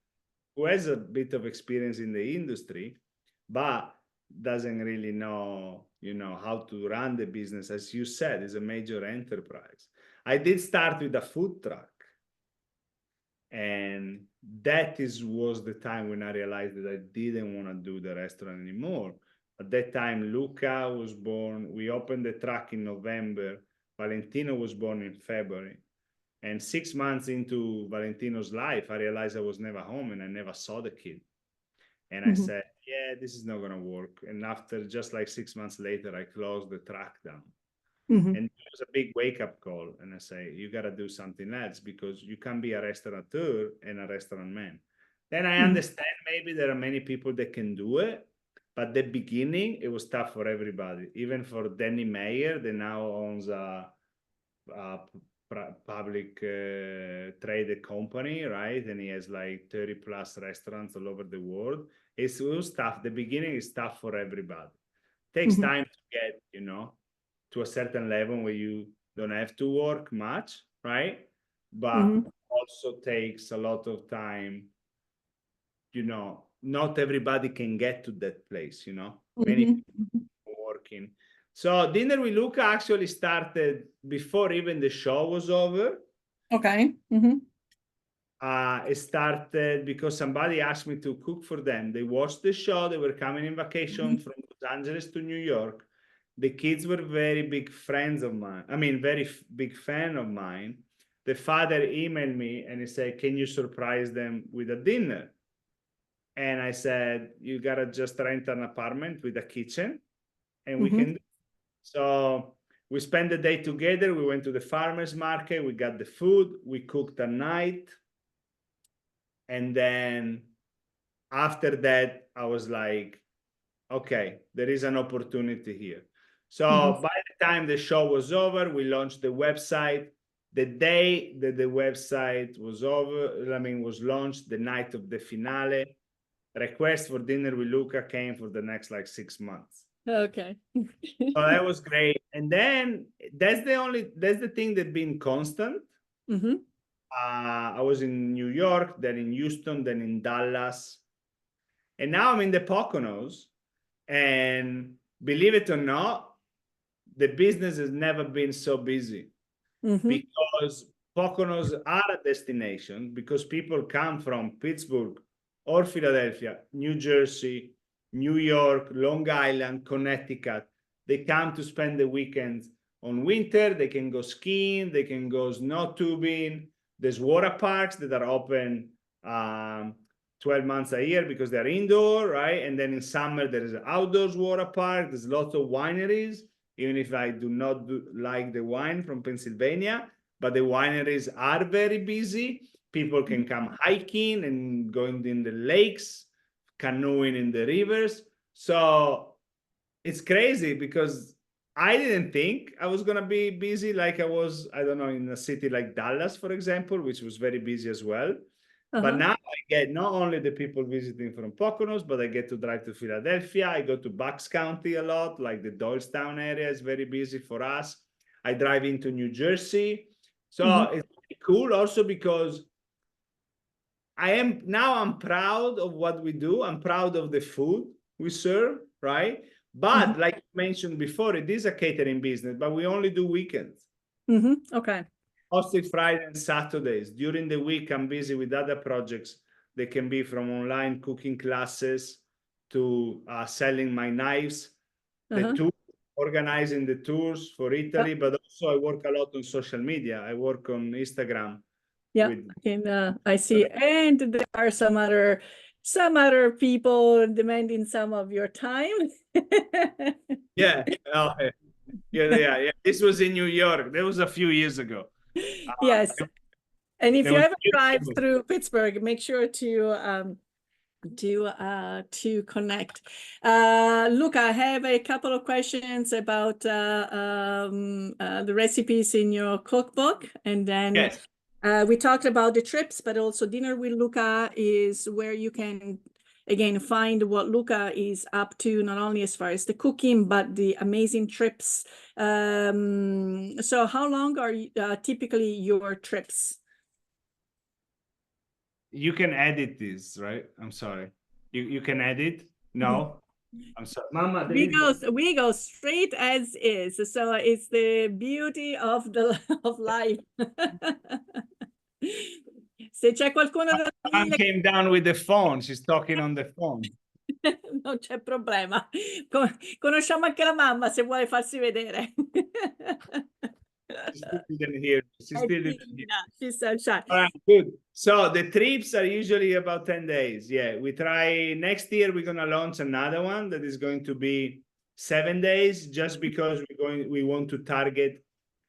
who has a bit of experience in the industry, but doesn't really know, you know, how to run the business. As you said, it's a major enterprise. I did start with a food truck. And that was the time when I realized that I didn't want to do the restaurant anymore. At that time, Luca was born. We opened the truck in November. Valentino was born in February. And 6 months into Valentino's life, I realized I was never home and I never saw the kid. And I said, yeah, this is not going to work. And after just like 6 months later, I closed the truck down. And it was a big wake-up call. And I say, you got to do something else, because you can't be a restaurateur and a restaurant man. Then I understand maybe there are many people that can do it. But the beginning, it was tough for everybody. Even for Danny Meyer, that now owns a public traded company, right? And he has like 30 plus restaurants all over the world. It was tough. The beginning is tough for everybody. It takes time to get, you know, to a certain level where you don't have to work much, right? But also takes a lot of time. You know, not everybody can get to that place, you know, many people working. So Dinner with Luca actually started before even the show was over. Okay. It started because somebody asked me to cook for them. They watched the show. They were coming in vacation from Los Angeles to New York. The kids were very big friends of mine. I mean, very big fan of mine. The father emailed me and he said, "Can you surprise them with a dinner?" And I said, "You gotta just rent an apartment with a kitchen, and we can do." So we spent the day together. We went to the farmer's market. We got the food. We cooked at night. And then after that, I was like, okay, there is an opportunity here. So by the time the show was over, we launched the website. The day that the website was over, was launched, the night of the finale, request for Dinner with Luca came for the next like 6 months. Okay. So that was great. And then that's the thing that's been constant. I was in New York, then in Houston, then in Dallas. And now I'm in the Poconos. And believe it or not, the business has never been so busy because Poconos are a destination, because people come from Pittsburgh or Philadelphia, New Jersey, New York, Long Island, Connecticut. They come to spend the weekends. On winter, they can go skiing, they can go snow tubing. There's water parks that are open 12 months a year because they're indoor, right? And then in summer, there is an outdoors water park. There's lots of wineries, even if I do not like the wine from Pennsylvania, but the wineries are very busy. People can come hiking and going in the lakes, canoeing in the rivers. So it's crazy because I didn't think I was going to be busy like I was, I don't know, in a city like Dallas, for example, which was very busy as well. But now I get not only the people visiting from Poconos, but I get to drive to Philadelphia. I go to Bucks County a lot, like the Doylestown area is very busy for us. I drive into New Jersey. So it's really cool also because I'm proud of what we do. I'm proud of the food we serve, right? But like you mentioned before, it is a catering business, but we only do weekends. Okay. Hosted Friday and Saturdays. During the week, I'm busy with other projects. They can be from online cooking classes to selling my knives, the tour, organizing the tours for Italy, but also I work a lot on social media. I work on Instagram. Yeah, I see. And there are some other people demanding some of your time. Yeah. This was in New York. That was a few years ago. Yes. And if you ever drive through Pittsburgh, make sure to connect. Luca, I have a couple of questions about the recipes in your cookbook, and then we talked about the trips, but also Dinner with Luca is where you can again find what Luca is up to, not only as far as the cooking, but the amazing trips. So how long are typically your trips? You can edit this, right? I'm sorry. You can edit? No? I'm sorry. Mama, we go straight as is. So it's the beauty of life. Se c'è qualcuno da Mom came down with the phone. She's talking on the phone. Non c'è problema. Conosciamo anche la mamma se vuole farsi vedere. She still didn't hear. She still didn't hear. She's so shy. All right, good. So the trips are usually about 10 days. Yeah, we try next year. We're going to launch another one that is going to be 7 days, just because we want to target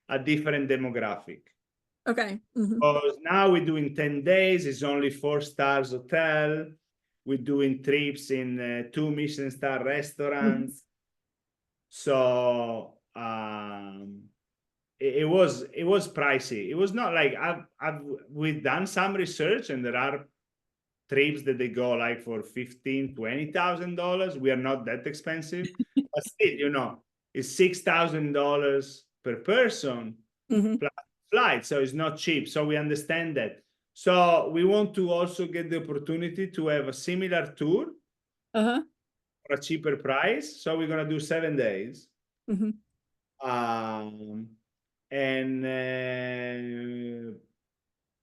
a different demographic. Okay. Because now we're doing 10 days. It's only 4-star hotel. We're doing trips in 2 Michelin star restaurants. So it was pricey. It was not like we've done some research, and there are trips that they go like for $15,000-$20,000. We are not that expensive, but still, it's $6,000 per person plus flight, so it's not cheap. So we understand that. So we want to also get the opportunity to have a similar tour Uh-huh. for a cheaper price. So we're gonna do 7 days. Mm-hmm. And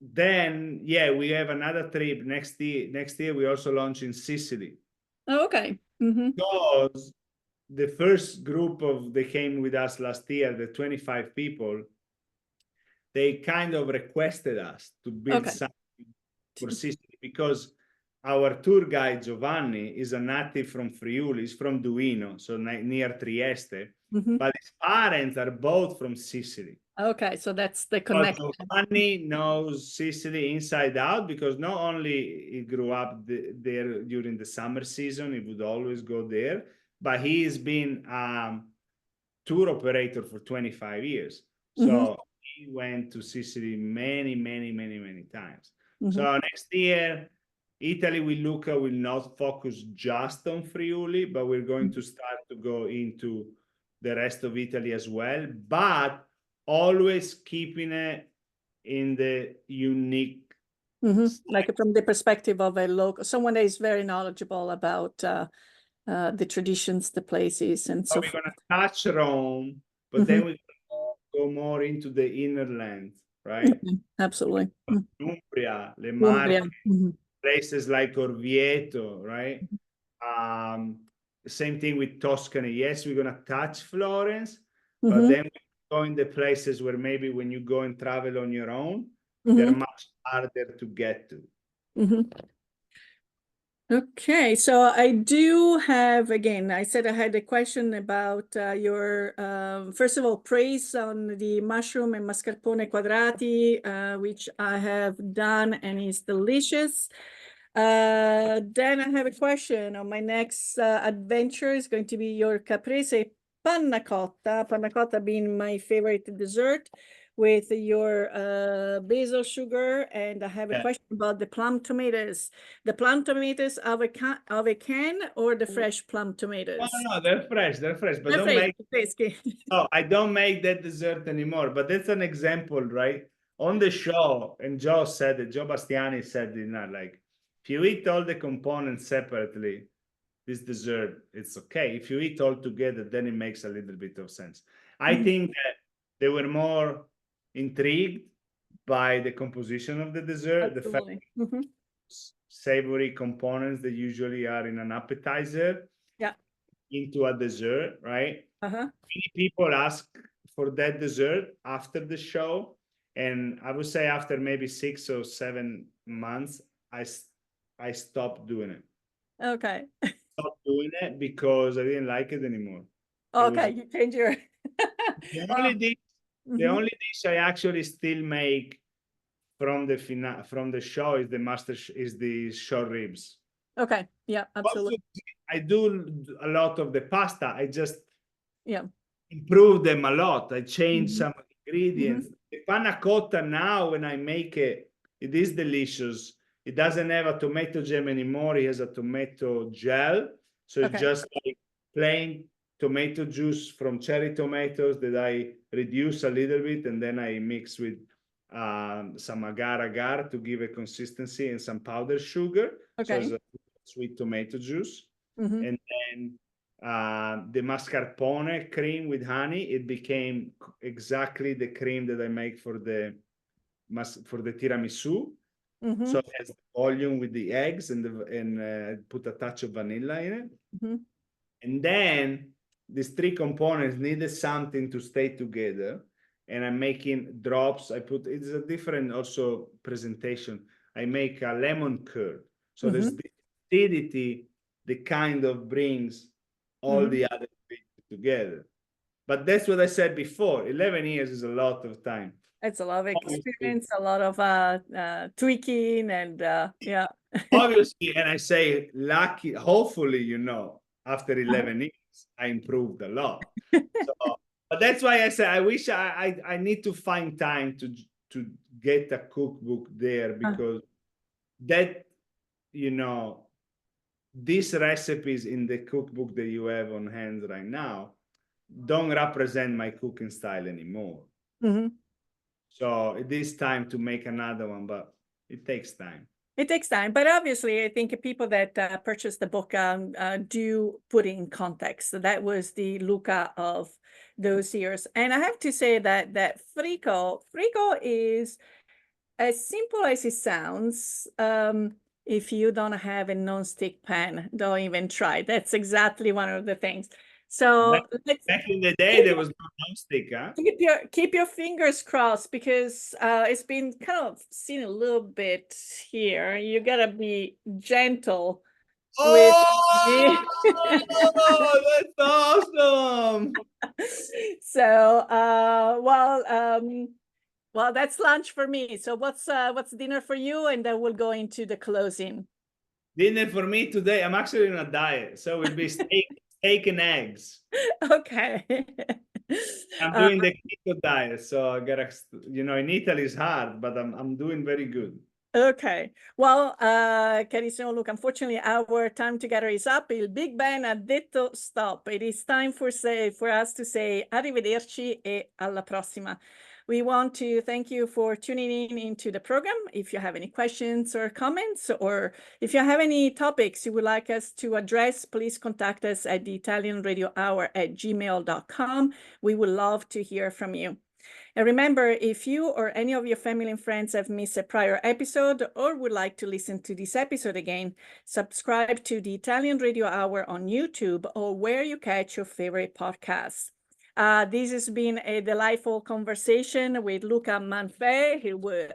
then yeah, we have another trip next year. Next year we also launch in Sicily. Oh, okay. Mm-hmm. Because the first group they came with us last year, the 25 people, they kind of requested us to build something for Sicily, because our tour guide Giovanni is a native from Friuli, he's from Duino, so near Trieste, but his parents are both from Sicily. Okay, so that's the connection. Giovanni knows Sicily inside out, because not only he grew up there during the summer season, he would always go there, but he has been tour operator for 25 years. So he went to Sicily many times. So next year, Italy with Luca will not focus just on Friuli, but we're going to start to go into the rest of Italy as well, but always keeping it in the unique, like from the perspective of a local, someone that is very knowledgeable about the traditions, the places, and so we're going to touch Rome, but then we go more into the inner land, right? Absolutely. Umbria, Le Marche, places like Orvieto, right? Same thing with Tuscany. Yes, we're going to touch Florence, but then we go in the places where maybe when you go and travel on your own, they're much harder to get to. Okay, so I do have, again, I said I had a question about your, first of all, praise on the mushroom and mascarpone quadrati, which I have done and is delicious. Then I have a question on my next adventure is going to be your caprese panna cotta being my favorite dessert with your basil sugar. And I have a question about the plum tomatoes. The plum tomatoes of a can or the fresh plum tomatoes? No, they're fresh, but They're don't fresh, make, no, I don't make that dessert anymore, but that's an example, right? On the show, and Joe said it, Joe Bastiani said it, like, if you eat all the components separately, this dessert, it's okay. If you eat all together, then it makes a little bit of sense. I think that they were more intrigued by the composition of the dessert, the fact that savory components that usually are in an appetizer into a dessert, right? Many people ask for that dessert after the show, and I would say after maybe 6 or 7 months, I stopped doing it. Okay. Stopped doing it because I didn't like it anymore. Okay, you change your. The only dish I actually still make from the show is the short ribs. Okay, yeah, absolutely. Also, I do a lot of the pasta. I just improve them a lot. I change some ingredients. The panna cotta now, when I make it, it is delicious. It doesn't have a tomato jam anymore. It has a tomato gel. So it's just like plain tomato juice from cherry tomatoes that I reduce a little bit, and then I mix with some agar-agar to give a consistency, and some powdered sugar. So it's a sweet tomato juice. And then the mascarpone cream with honey, it became exactly the cream that I make for the tiramisu. So it has the volume with the eggs and put a touch of vanilla in it. And then these 3 components needed something to stay together. And I'm making drops. It's a different also presentation. I make a lemon curd. So there's the acidity that kind of brings all the other things together. But that's what I said before. 11 years is a lot of time. It's a lot of experience, a lot of tweaking, and Obviously, and I say lucky, hopefully, after 11 years, I improved a lot. But that's why I say I wish I need to find time to get a cookbook there, because that, these recipes in the cookbook that you have on hand right now don't represent my cooking style anymore. So it is time to make another one, but it takes time. It takes time, but obviously, I think people that purchase the book do put it in context. So that was the Luca of those years, and I have to say that frico is as simple as it sounds. If you don't have a non-stick pan, don't even try. That's exactly one of the things. So back in the day, there was no non-stick, huh? Keep your fingers crossed, because it's been kind of seen a little bit here. You gotta be gentle with me. That's awesome! So, well, that's lunch for me. So what's dinner for you? And then we'll go into the closing. Dinner for me today, I'm actually on a diet, so it will be steak and eggs. Okay. I'm doing the keto diet, so I gotta, in Italy it's hard, but I'm doing very good. Okay. Well, carissimo Luca, unfortunately our time together is up. Il Big Ben ha detto stop. It is time for us to say arrivederci e alla prossima. We want to thank you for tuning in into the program. If you have any questions or comments, or if you have any topics you would like us to address, please contact us at the italianradiohour@gmail.com. We would love to hear from you. And remember, if you or any of your family and friends have missed a prior episode or would like to listen to this episode again, subscribe to the Italian Radio Hour on YouTube or where you catch your favorite podcasts. This has been a delightful conversation with Luca Manfe, who was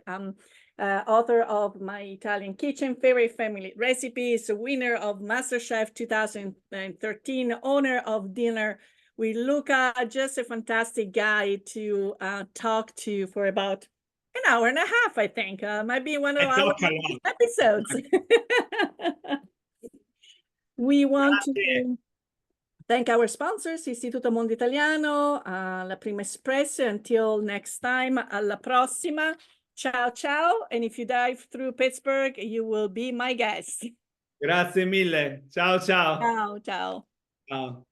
author of My Italian Kitchen, Favorite Family Recipes, winner of MasterChef 2013, owner of Dinner with Luca, just a fantastic guy to talk to for about an hour and a half, I think. Might be one of our episodes. We want to thank our sponsors, Istituto Mondo Italiano, La Prima Espresso. Until next time, alla prossima. Ciao, ciao. And if you dive through Pittsburgh, you will be my guest. Grazie mille. Ciao, ciao. Ciao, ciao. Ciao.